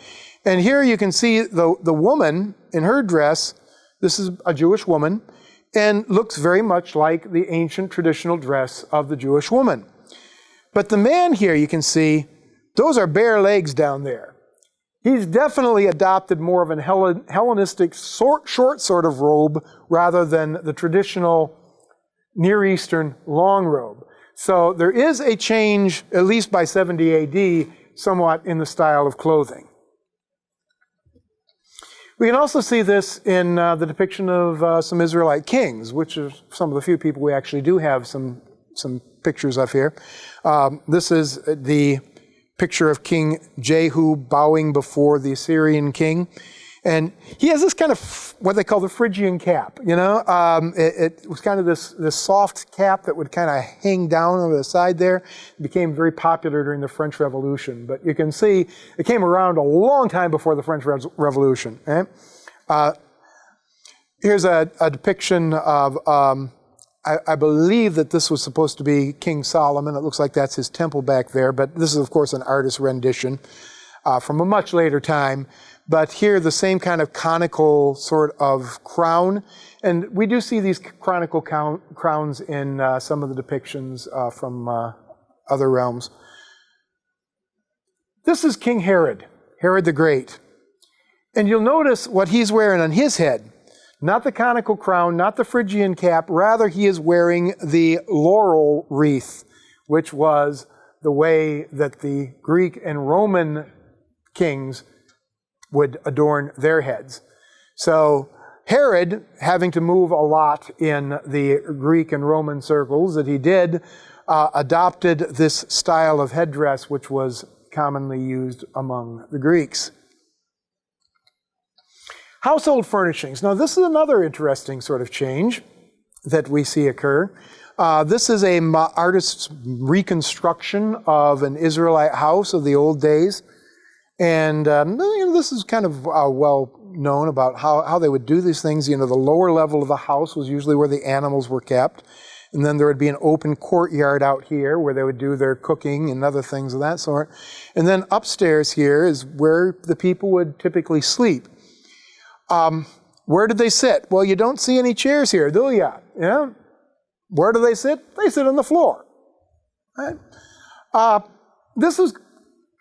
And here you can see the woman in her dress. This is a Jewish woman, and looks very much like the ancient traditional dress of the Jewish woman. But the man here, you can see, those are bare legs down there. He's definitely adopted more of an Hellenistic short sort of robe rather than the traditional Near Eastern long robe. So there is a change, at least by 70 AD, somewhat in the style of clothing. We can also see this in the depiction of some Israelite kings, which are some of the few people we actually do have some pictures of here. This is the picture of King Jehu bowing before the Assyrian king. And he has this kind of what they call the Phrygian cap, you know. It was kind of this soft cap that would kind of hang down over the side there. It became very popular during the French Revolution. But you can see it came around a long time before the French Revolution. Here's a depiction of, I believe that this was supposed to be King Solomon. It looks like that's his temple back there. But this is, of course, an artist's rendition from a much later time. But here, the same kind of conical sort of crown. And we do see these conical crowns in some of the depictions from other realms. This is King Herod, Herod the Great. And you'll notice what he's wearing on his head. Not the conical crown, not the Phrygian cap. Rather, he is wearing the laurel wreath, which was the way that the Greek and Roman kings would adorn their heads. So Herod, having to move a lot in the Greek and Roman circles that he did, adopted this style of headdress which was commonly used among the Greeks. Household furnishings. Now this is another interesting sort of change that we see occur. This is an artist's reconstruction of an Israelite house of the old days. And this is kind of well known about how they would do these things. You know, the lower level of the house was usually where the animals were kept. And then there would be an open courtyard out here where they would do their cooking and other things of that sort. And then upstairs here is where the people would typically sleep. Where did they sit? Well, you don't see any chairs here, do you? Yeah. Where do they sit? They sit on the floor. Right? This is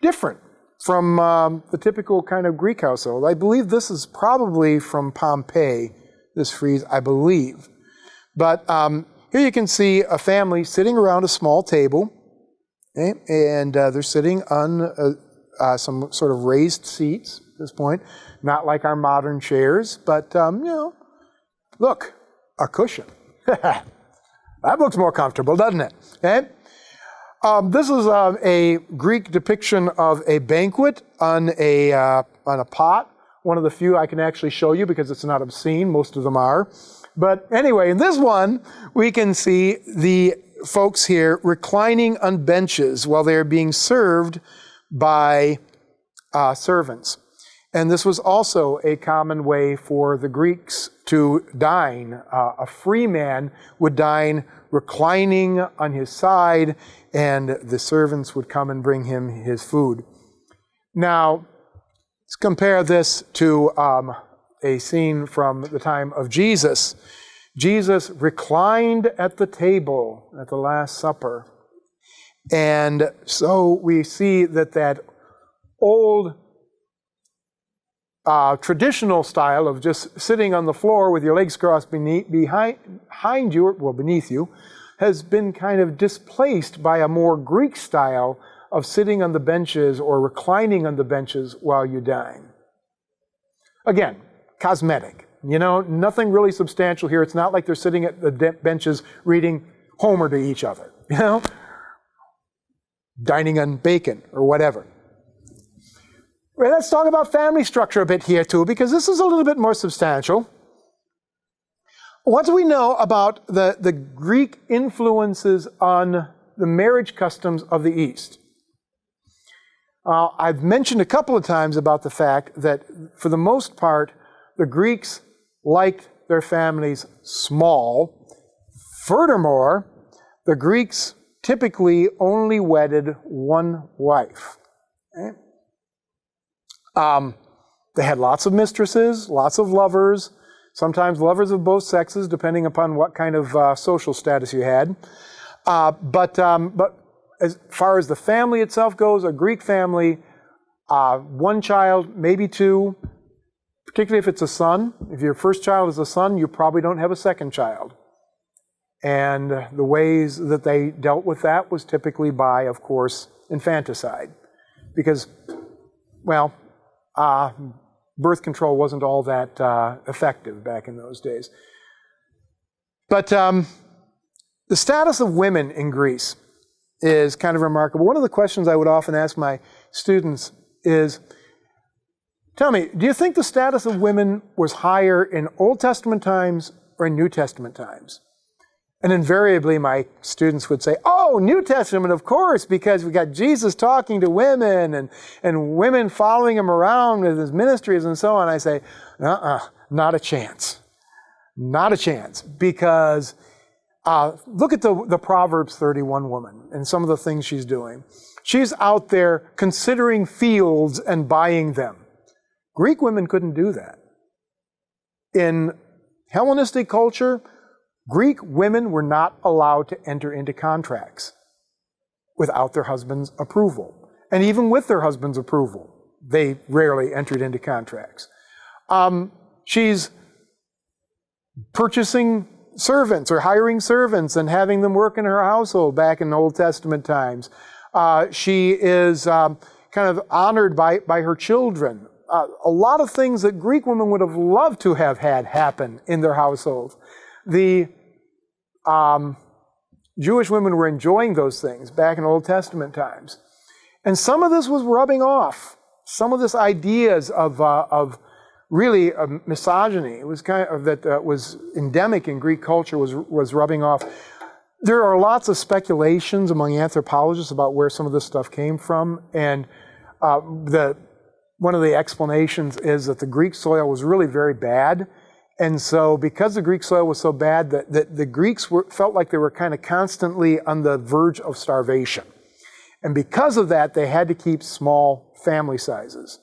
different from the typical kind of Greek household. I believe this is probably from Pompeii, this frieze, I believe. But here you can see a family sitting around a small table, okay? And they're sitting on some sort of raised seats at this point, not like our modern chairs, but, look, a cushion. That looks more comfortable, doesn't it? Okay? This is a Greek depiction of a banquet on a pot. One of the few I can actually show you because it's not obscene. Most of them are. But anyway, in this one, we can see the folks here reclining on benches while they're being served by servants. And this was also a common way for the Greeks to dine. A free man would dine reclining on his side, and the servants would come and bring him his food. Now, let's compare this to a scene from the time of Jesus. Jesus reclined at the table at the Last Supper. And so we see that old traditional style of just sitting on the floor with your legs crossed beneath you, has been kind of displaced by a more Greek style of sitting on the benches or reclining on the benches while you dine. Again, cosmetic. You know, nothing really substantial here. It's not like they're sitting at the benches reading Homer to each other, you know, dining on bacon or whatever. Well, let's talk about family structure a bit here too, because this is a little bit more substantial. What do we know about the Greek influences on the marriage customs of the East? I've mentioned a couple of times about the fact that, for the most part, the Greeks liked their families small. Furthermore, the Greeks typically only wedded one wife. Okay? They had lots of mistresses, lots of lovers, sometimes lovers of both sexes, depending upon what kind of social status you had. But as far as the family itself goes, a Greek family, one child, maybe two, particularly if it's a son. If your first child is a son, you probably don't have a second child. And the ways that they dealt with that was typically by, of course, infanticide. Because, well, birth control wasn't all that effective back in those days. But the status of women in Greece is kind of remarkable. One of the questions I would often ask my students is, tell me, do you think the status of women was higher in Old Testament times or in New Testament times? And invariably my students would say, oh, New Testament, of course, because we got Jesus talking to women and women following him around with his ministries and so on. I say, not a chance. Not a chance. Because look at the Proverbs 31 woman and some of the things she's doing. She's out there considering fields and buying them. Greek women couldn't do that. In Hellenistic culture, Greek women were not allowed to enter into contracts without their husband's approval. And even with their husband's approval, they rarely entered into contracts. She's purchasing servants or hiring servants and having them work in her household back in Old Testament times. She is kind of honored by her children. A lot of things that Greek women would have loved to have had happen in their household. The Jewish women were enjoying those things back in Old Testament times. And some of this was rubbing off. Some of this ideas of really misogyny, it was kind of that was endemic in Greek culture, was rubbing off. There are lots of speculations among anthropologists about where some of this stuff came from. And one of the explanations is that the Greek soil was really very bad. And so because the Greek soil was so bad, that the Greeks felt like they were kind of constantly on the verge of starvation. And because of that, they had to keep small family sizes.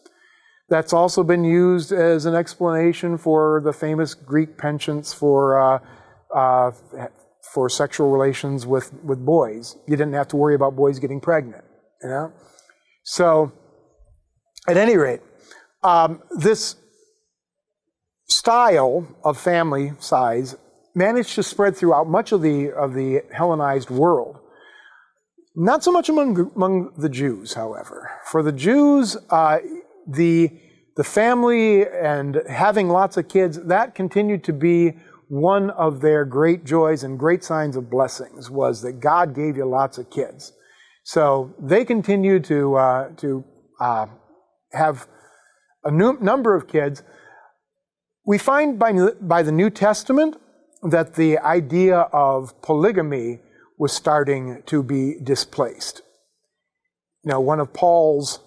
That's also been used as an explanation for the famous Greek penchants for sexual relations with boys. You didn't have to worry about boys getting pregnant, you know? So, at any rate, this style of family size managed to spread throughout much of the Hellenized world. Not so much among the Jews, however. For the Jews, the family and having lots of kids, that continued to be one of their great joys and great signs of blessings, was that God gave you lots of kids. So they continued to have a number of kids. We find by the New Testament that the idea of polygamy was starting to be displaced. Now, one of Paul's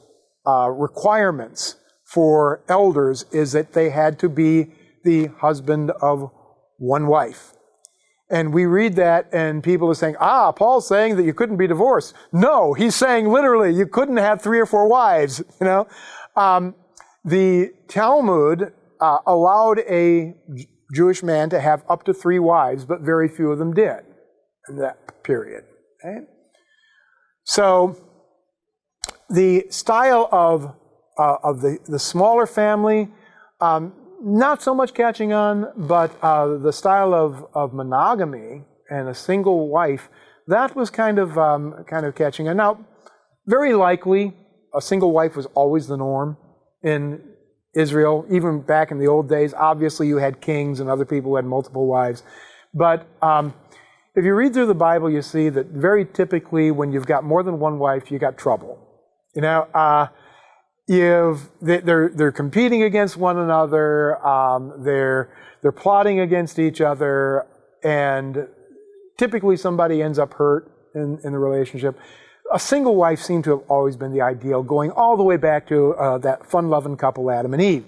requirements for elders is that they had to be the husband of one wife. And we read that and people are saying, Paul's saying that you couldn't be divorced. No, he's saying literally you couldn't have 3 or 4 wives, you know. The Talmud allowed a Jewish man to have up to 3 wives, but very few of them did in that period. Okay? So the style of the smaller family, not so much catching on, but the style of monogamy and a single wife, that was kind of catching on. Now, very likely, a single wife was always the norm in Israel, even back in the old days. Obviously, you had kings and other people who had multiple wives. But if you read through the Bible, you see that very typically when you've got more than one wife, you got trouble. You know, they're competing against one another. They're plotting against each other, and typically somebody ends up hurt in the relationship. A single wife seemed to have always been the ideal, going all the way back to that fun-loving couple, Adam and Eve.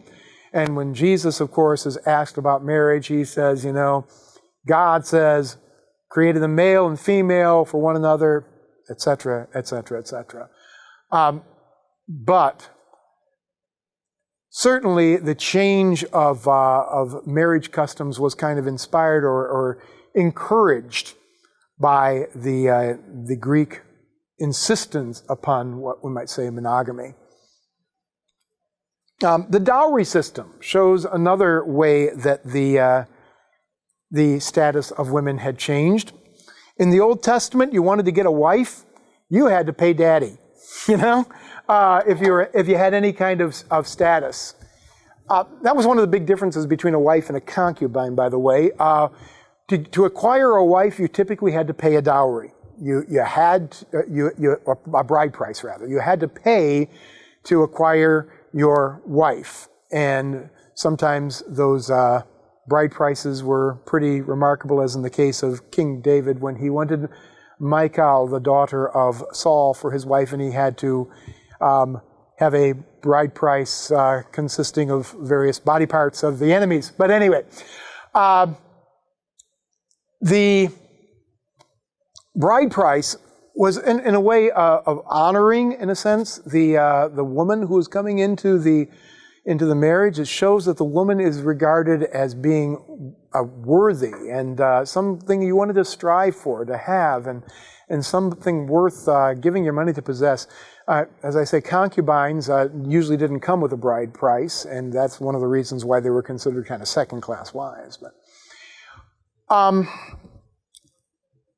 And when Jesus, of course, is asked about marriage, he says, God says, created the male and female for one another, etc., etc., etc. But certainly the change of marriage customs was kind of inspired or encouraged by the Greek insistence upon what we might say monogamy. The dowry system shows another way that the status of women had changed. In the Old Testament, you wanted to get a wife, you had to pay daddy, if you had any kind of status. That was one of the big differences between a wife and a concubine, by the way. To acquire a wife, you typically had to pay a dowry. A bride price, rather. You had to pay to acquire your wife. And sometimes those bride prices were pretty remarkable, as in the case of King David when he wanted Michal, the daughter of Saul, for his wife, and he had to have a bride price consisting of various body parts of the enemies. But anyway, the bride price was in a way of honoring, in a sense, the woman who is coming into the marriage. It shows that the woman is regarded as being worthy and something you wanted to strive for, to have, and something worth giving your money to possess. As I say, concubines usually didn't come with a bride price, and that's one of the reasons why they were considered kind of second-class wives. But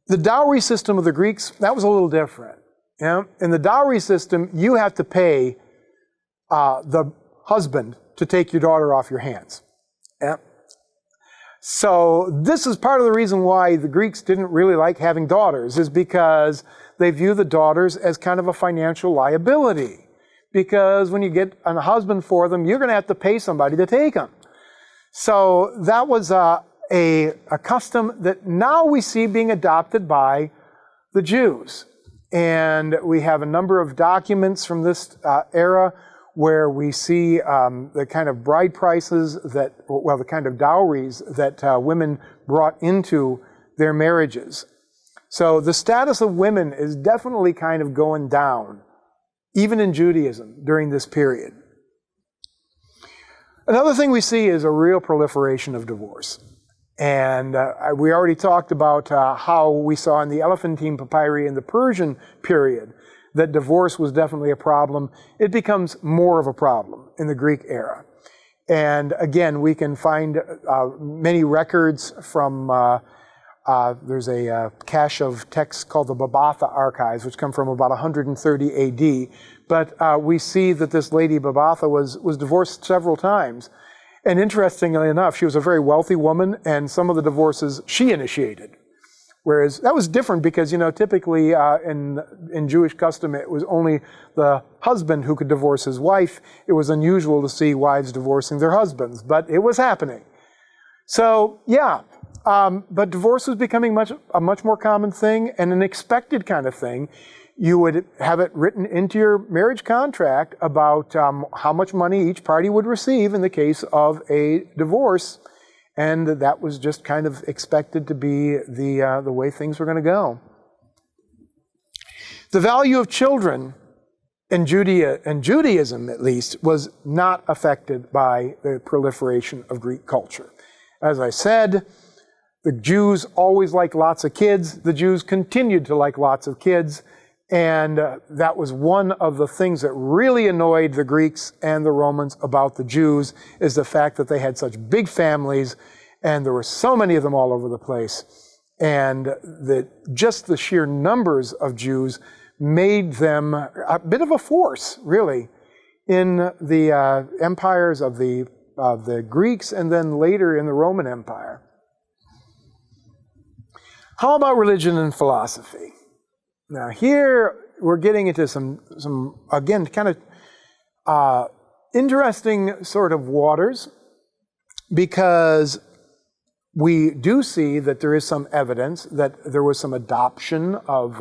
the dowry system of the Greeks, that was a little different. In the dowry system, you have to pay the husband to take your daughter off your hands. So this is part of the reason why the Greeks didn't really like having daughters, is because they view the daughters as kind of a financial liability. Because when you get a husband for them, you're going to have to pay somebody to take them. So that was a custom that now we see being adopted by the Jews. And we have a number of documents from this era where we see the kind of bride prices the kind of dowries that women brought into their marriages. So the status of women is definitely kind of going down, even in Judaism during this period. Another thing we see is a real proliferation of divorce. And we already talked about how we saw in the Elephantine Papyri in the Persian period that divorce was definitely a problem. It becomes more of a problem in the Greek era. And again, we can find many records from, there's a cache of texts called the Babatha Archives, which come from about 130 AD. But we see that this lady Babatha was divorced several times. And interestingly enough, she was a very wealthy woman, and some of the divorces she initiated. Whereas that was different because, typically in Jewish custom, it was only the husband who could divorce his wife. It was unusual to see wives divorcing their husbands, but it was happening. So, but divorce was becoming a much more common thing and an expected kind of thing. You would have it written into your marriage contract about how much money each party would receive in the case of a divorce. And that was just kind of expected to be the way things were going to go. The value of children in Judaism, at least, was not affected by the proliferation of Greek culture. As I said, the Jews always liked lots of kids. The Jews continued to like lots of kids. And that was one of the things that really annoyed the Greeks and the Romans about the Jews, is the fact that they had such big families and there were so many of them all over the place. And just the sheer numbers of Jews made them a bit of a force, really, in the empires of the Greeks and then later in the Roman Empire. How about religion and philosophy? Now here we're getting into some again, kind of interesting sort of waters, because we do see that there is some evidence that there was some adoption of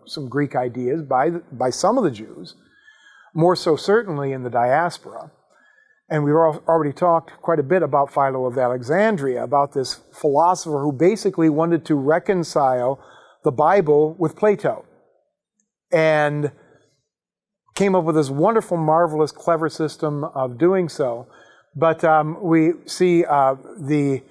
some Greek ideas by some of the Jews, more so certainly in the diaspora. And we've already talked quite a bit about Philo of Alexandria, about this philosopher who basically wanted to reconcile the Bible with Plato, and came up with this wonderful, marvelous, clever system of doing so. But we see the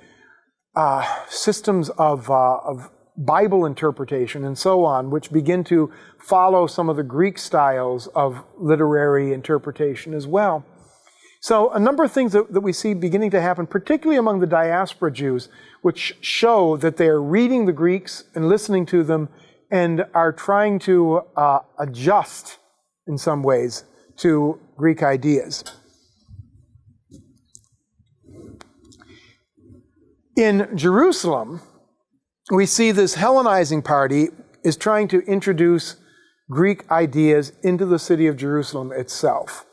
systems of Bible interpretation and so on, which begin to follow some of the Greek styles of literary interpretation as well. So a number of things that we see beginning to happen, particularly among the diaspora Jews, which show that they are reading the Greeks and listening to them and are trying to adjust in some ways to Greek ideas. In Jerusalem, we see this Hellenizing Party is trying to introduce Greek ideas into the city of Jerusalem itself.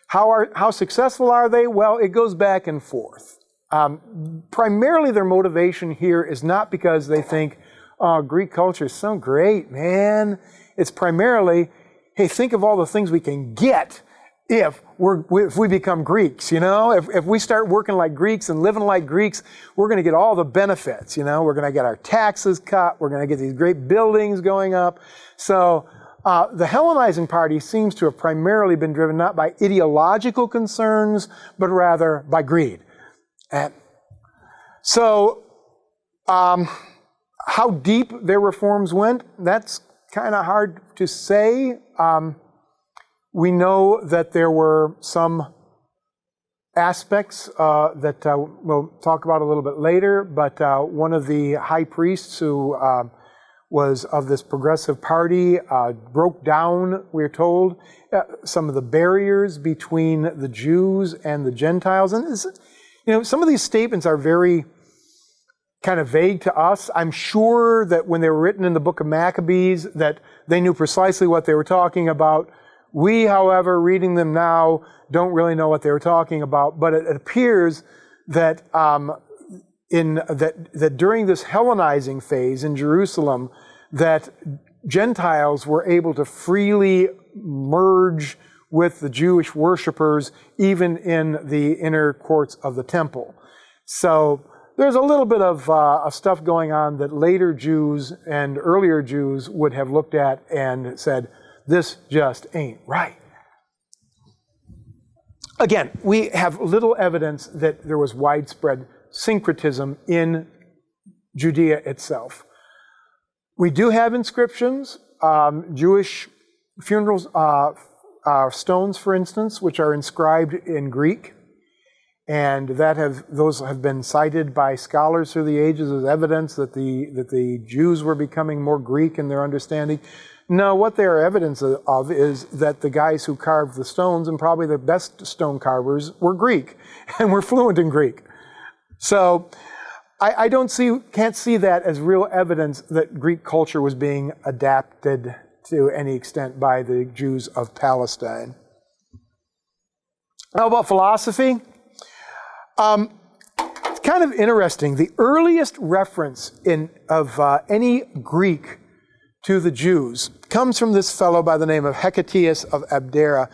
How successful are they? Well, it goes back and forth. Primarily their motivation here is not because they think, oh, Greek culture is so great, man. It's primarily, hey, think of all the things we can get if we become Greeks, you know? If we start working like Greeks and living like Greeks, we're going to get all the benefits, you know? We're going to get our taxes cut. We're going to get these great buildings going up. So the Hellenizing Party seems to have primarily been driven not by ideological concerns, but rather by greed. So how deep their reforms went, that's kind of hard to say. We know that there were some aspects that we'll talk about a little bit later, but one of the high priests who was of this progressive party broke down, we're told, some of the barriers between the Jews and the Gentiles. And some of these statements are very kind of vague to us. I'm sure that when they were written in the book of Maccabees, that they knew precisely what they were talking about. We, however, reading them now, don't really know what they were talking about. But it appears that that during this Hellenizing phase in Jerusalem, that Gentiles were able to freely merge with the Jewish worshipers, even in the inner courts of the temple. So there's a little bit of stuff going on that later Jews and earlier Jews would have looked at and said, this just ain't right. Again, we have little evidence that there was widespread syncretism in Judea itself. We do have inscriptions, Jewish funerals, stones, for instance, which are inscribed in Greek, and those have been cited by scholars through the ages as evidence that the Jews were becoming more Greek in their understanding. No, what they are evidence of is that the guys who carved the stones, and probably the best stone carvers, were Greek and were fluent in Greek. So I can't see that as real evidence that Greek culture was being adapted to any extent by the Jews of Palestine. How about philosophy? It's kind of interesting. The earliest reference of any Greek to the Jews comes from this fellow by the name of Hecataeus of Abdera.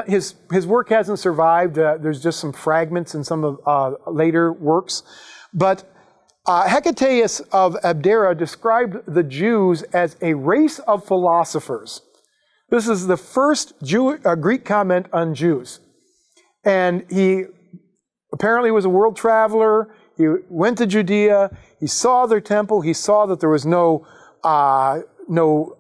His work hasn't survived. There's just some fragments in some of later works. But Hecataeus of Abdera described the Jews as a race of philosophers. This is the first Greek comment on Jews. And he apparently was a world traveler. He went to Judea. He saw their temple. He saw that there was no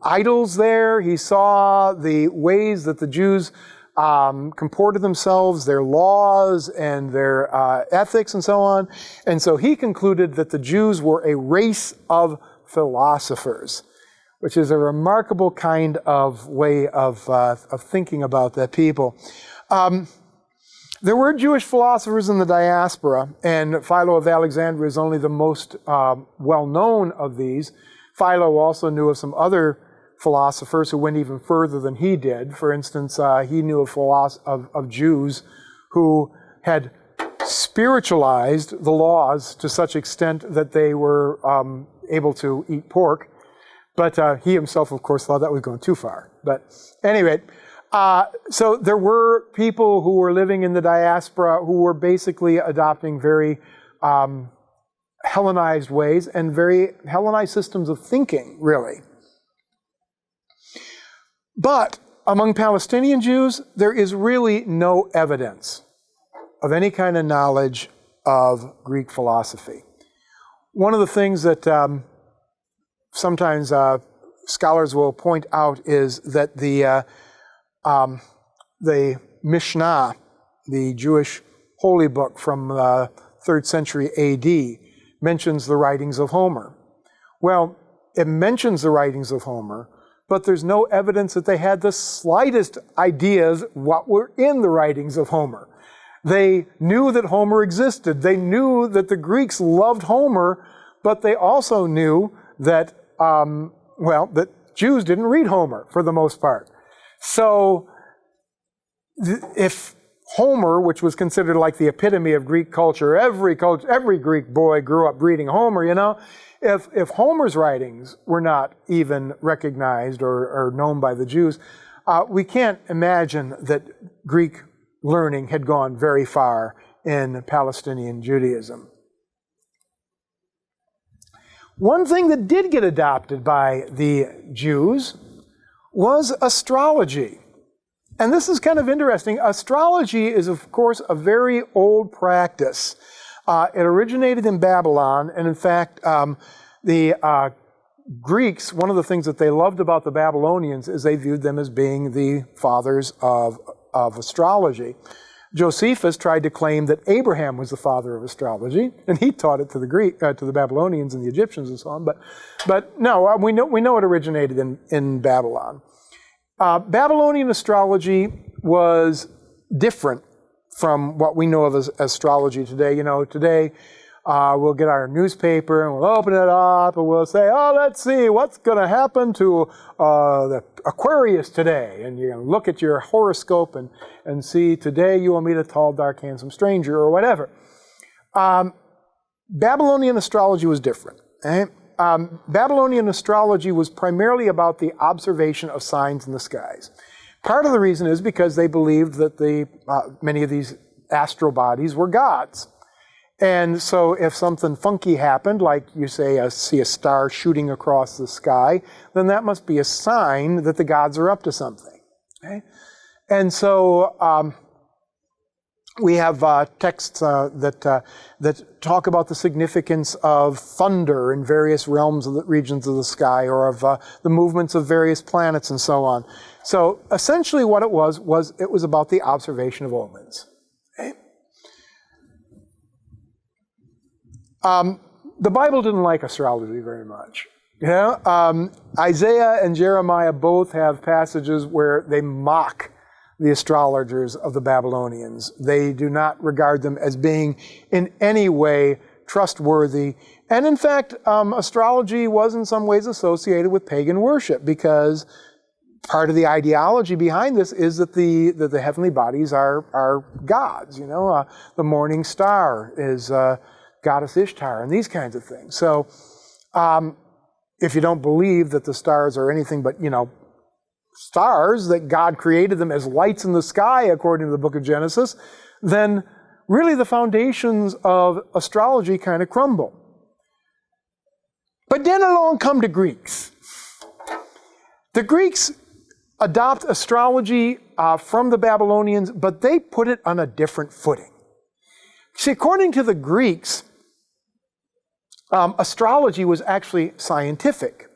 idols there. He saw the ways that the Jews comported themselves, their laws and their ethics and so on. And so he concluded that the Jews were a race of philosophers, which is a remarkable kind of way of thinking about that people. There were Jewish philosophers in the diaspora, and Philo of Alexandria is only the most well-known of these. Philo also knew of some other philosophers who went even further than he did. For instance, he knew of Jews who had spiritualized the laws to such extent that they were able to eat pork. But he himself, of course, thought that was going too far. But anyway, so there were people who were living in the diaspora who were basically adopting very Hellenized ways and very Hellenized systems of thinking, really. But among Palestinian Jews, there is really no evidence of any kind of knowledge of Greek philosophy. One of the things that sometimes scholars will point out is that the Mishnah, the Jewish holy book from 3rd century A.D., mentions the writings of Homer. Well, it mentions the writings of Homer, but there's no evidence that they had the slightest ideas what were in the writings of Homer. They knew that Homer existed. They knew that the Greeks loved Homer, but they also knew that, that Jews didn't read Homer for the most part. So if Homer, which was considered like the epitome of Greek culture, every Greek boy grew up reading Homer, you know. If Homer's writings were not even recognized or known by the Jews, we can't imagine that Greek learning had gone very far in Palestinian Judaism. One thing that did get adopted by the Jews was astrology. And this is kind of interesting. Astrology is, of course, a very old practice. It originated in Babylon, and in fact, the Greeks, one of the things that they loved about the Babylonians is they viewed them as being the fathers of astrology. Josephus tried to claim that Abraham was the father of astrology, and he taught it to the Babylonians and the Egyptians and so on. But no, we know it originated in Babylon. Babylonian astrology was different from what we know of as astrology today. You know, today we'll get our newspaper and we'll open it up and we'll say, oh, let's see what's going to happen to the Aquarius today. And you're going to look at your horoscope and see, today you will meet a tall, dark, handsome stranger or whatever. Babylonian astrology was different. Babylonian astrology was primarily about the observation of signs in the skies. Part of the reason is because they believed that many of these astral bodies were gods. And so if something funky happened, like you say, see a star shooting across the sky, then that must be a sign that the gods are up to something. Okay? And so we have texts that talk about the significance of thunder in various realms of the regions of the sky, or of the movements of various planets and so on. So essentially what it was about the observation of omens. Okay? The Bible didn't like astrology very much. You know? Isaiah and Jeremiah both have passages where they mock the astrologers of the Babylonians. They do not regard them as being in any way trustworthy. And in fact, astrology was in some ways associated with pagan worship, because part of the ideology behind this is that the heavenly bodies are gods. You know, the morning star is goddess Ishtar, and these kinds of things. So if you don't believe that the stars are anything but, you know, stars, that God created them as lights in the sky, according to the book of Genesis, then really the foundations of astrology kind of crumble. But then along come the Greeks. The Greeks adopt astrology from the Babylonians, but they put it on a different footing. See, according to the Greeks, astrology was actually scientific.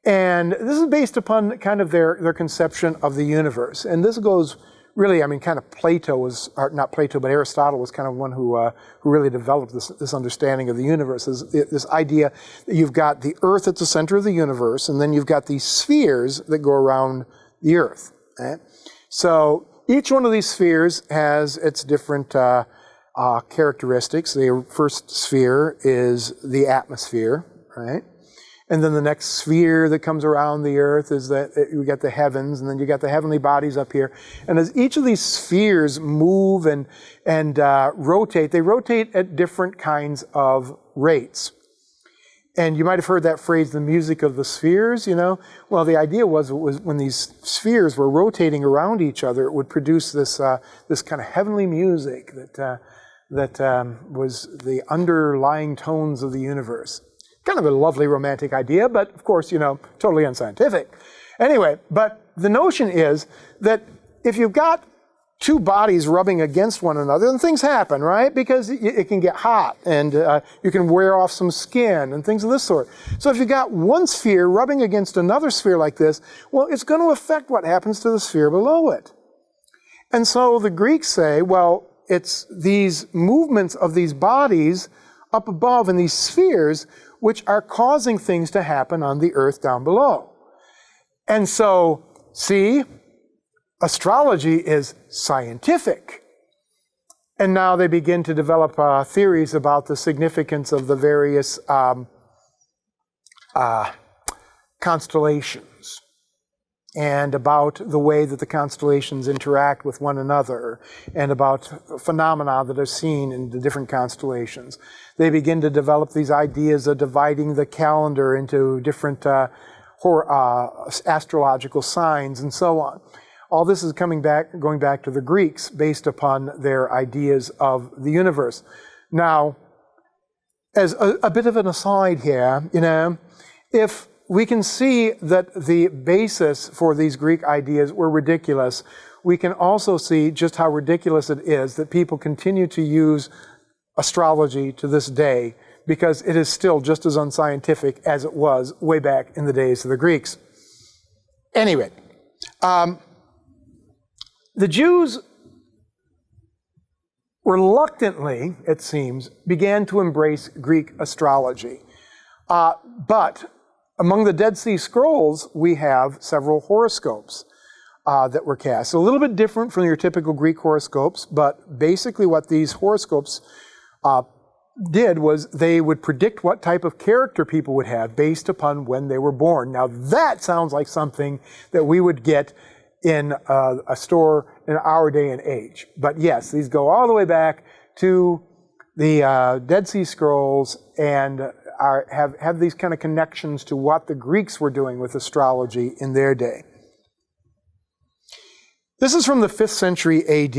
And this is based upon kind of their conception of the universe. And this goes really, I mean, kind of Plato was, or not Plato, but Aristotle was kind of one who really developed this understanding of the universe. This idea that you've got the earth at the center of the universe, and then you've got these spheres that go around the earth. Right? So each one of these spheres has its different characteristics. The first sphere is the atmosphere, right? And then the next sphere that comes around the earth is that you got the heavens, and then you got the heavenly bodies up here. And as each of these spheres move and rotate, they rotate at different kinds of rates. And you might have heard that phrase, the music of the spheres, you know. Well, the idea was when these spheres were rotating around each other, it would produce this kind of heavenly music that was the underlying tones of the universe. Kind of a lovely romantic idea, but of course, you know, totally unscientific. Anyway, but the notion is that if you've got two bodies rubbing against one another, then things happen, right? Because it can get hot, and you can wear off some skin and things of this sort. So if you've got one sphere rubbing against another sphere like this, well, it's going to affect what happens to the sphere below it. And so the Greeks say, well, it's these movements of these bodies up above in these spheres which are causing things to happen on the earth down below. And so, see, astrology is scientific. And now they begin to develop theories about the significance of the various constellations, and about the way that the constellations interact with one another, and about phenomena that are seen in the different constellations. They begin to develop these ideas of dividing the calendar into different astrological signs and so on. All this is going back to the Greeks based upon their ideas of the universe. Now, as a bit of an aside here, you know, if we can see that the basis for these Greek ideas were ridiculous, we can also see just how ridiculous it is that people continue to use astrology to this day, because it is still just as unscientific as it was way back in the days of the Greeks. Anyway, the Jews reluctantly, it seems, began to embrace Greek astrology. But among the Dead Sea Scrolls, we have several horoscopes that were cast. A little bit different from your typical Greek horoscopes, but basically what these horoscopes did was they would predict what type of character people would have based upon when they were born. Now that sounds like something that we would get in a store in our day and age. But yes, these go all the way back to the Dead Sea Scrolls and have these kind of connections to what the Greeks were doing with astrology in their day. This is from the 5th century AD.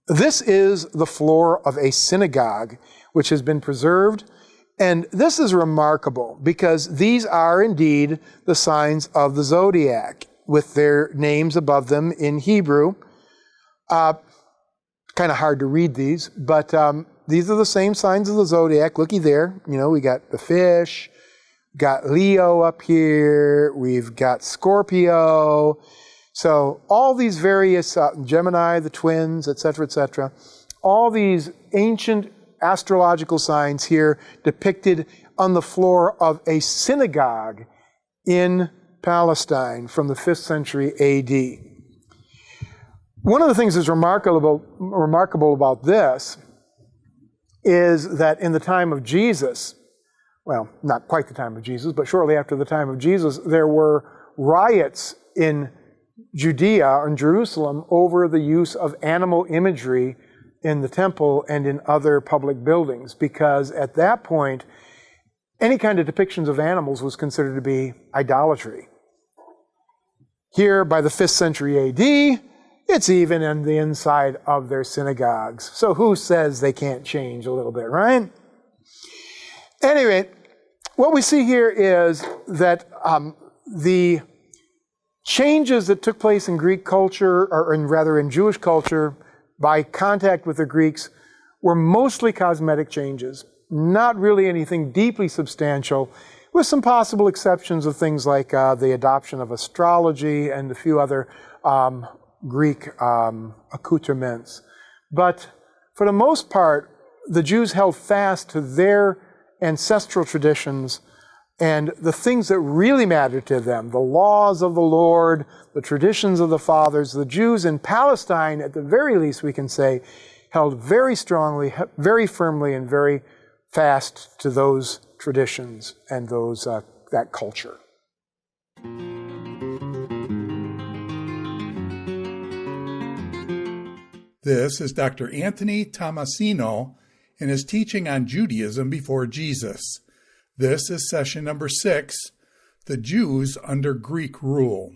This is the floor of a synagogue which has been preserved, and this is remarkable because these are indeed the signs of the zodiac with their names above them in Hebrew. Kind of hard to read these, but these are the same signs of the zodiac. Looky there. You know, we got the fish, got Leo up here, we've got Scorpio. So all these various, Gemini, the twins, etc., all these ancient astrological signs here depicted on the floor of a synagogue in Palestine from the 5th century AD. One of the things that's remarkable about this is that in the time of Jesus, well, not quite the time of Jesus, but shortly after the time of Jesus, there were riots in Judea and Jerusalem over the use of animal imagery in the temple and in other public buildings, because at that point, any kind of depictions of animals was considered to be idolatry. Here, by the 5th century AD, it's even in the inside of their synagogues. So who says they can't change a little bit, right? Anyway, what we see here is that the changes that took place in Greek culture, or in Jewish culture, by contact with the Greeks, were mostly cosmetic changes, not really anything deeply substantial, with some possible exceptions of things like the adoption of astrology and a few other Greek accoutrements. But for the most part, the Jews held fast to their ancestral traditions and the things that really mattered to them, the laws of the Lord, the traditions of the fathers. The Jews in Palestine, at the very least we can say, held very strongly, very firmly, and very fast to those traditions and those that culture. This is Dr. Anthony Tomasino in his teaching on Judaism before Jesus. This is session number 6, The Jews under Greek Rule.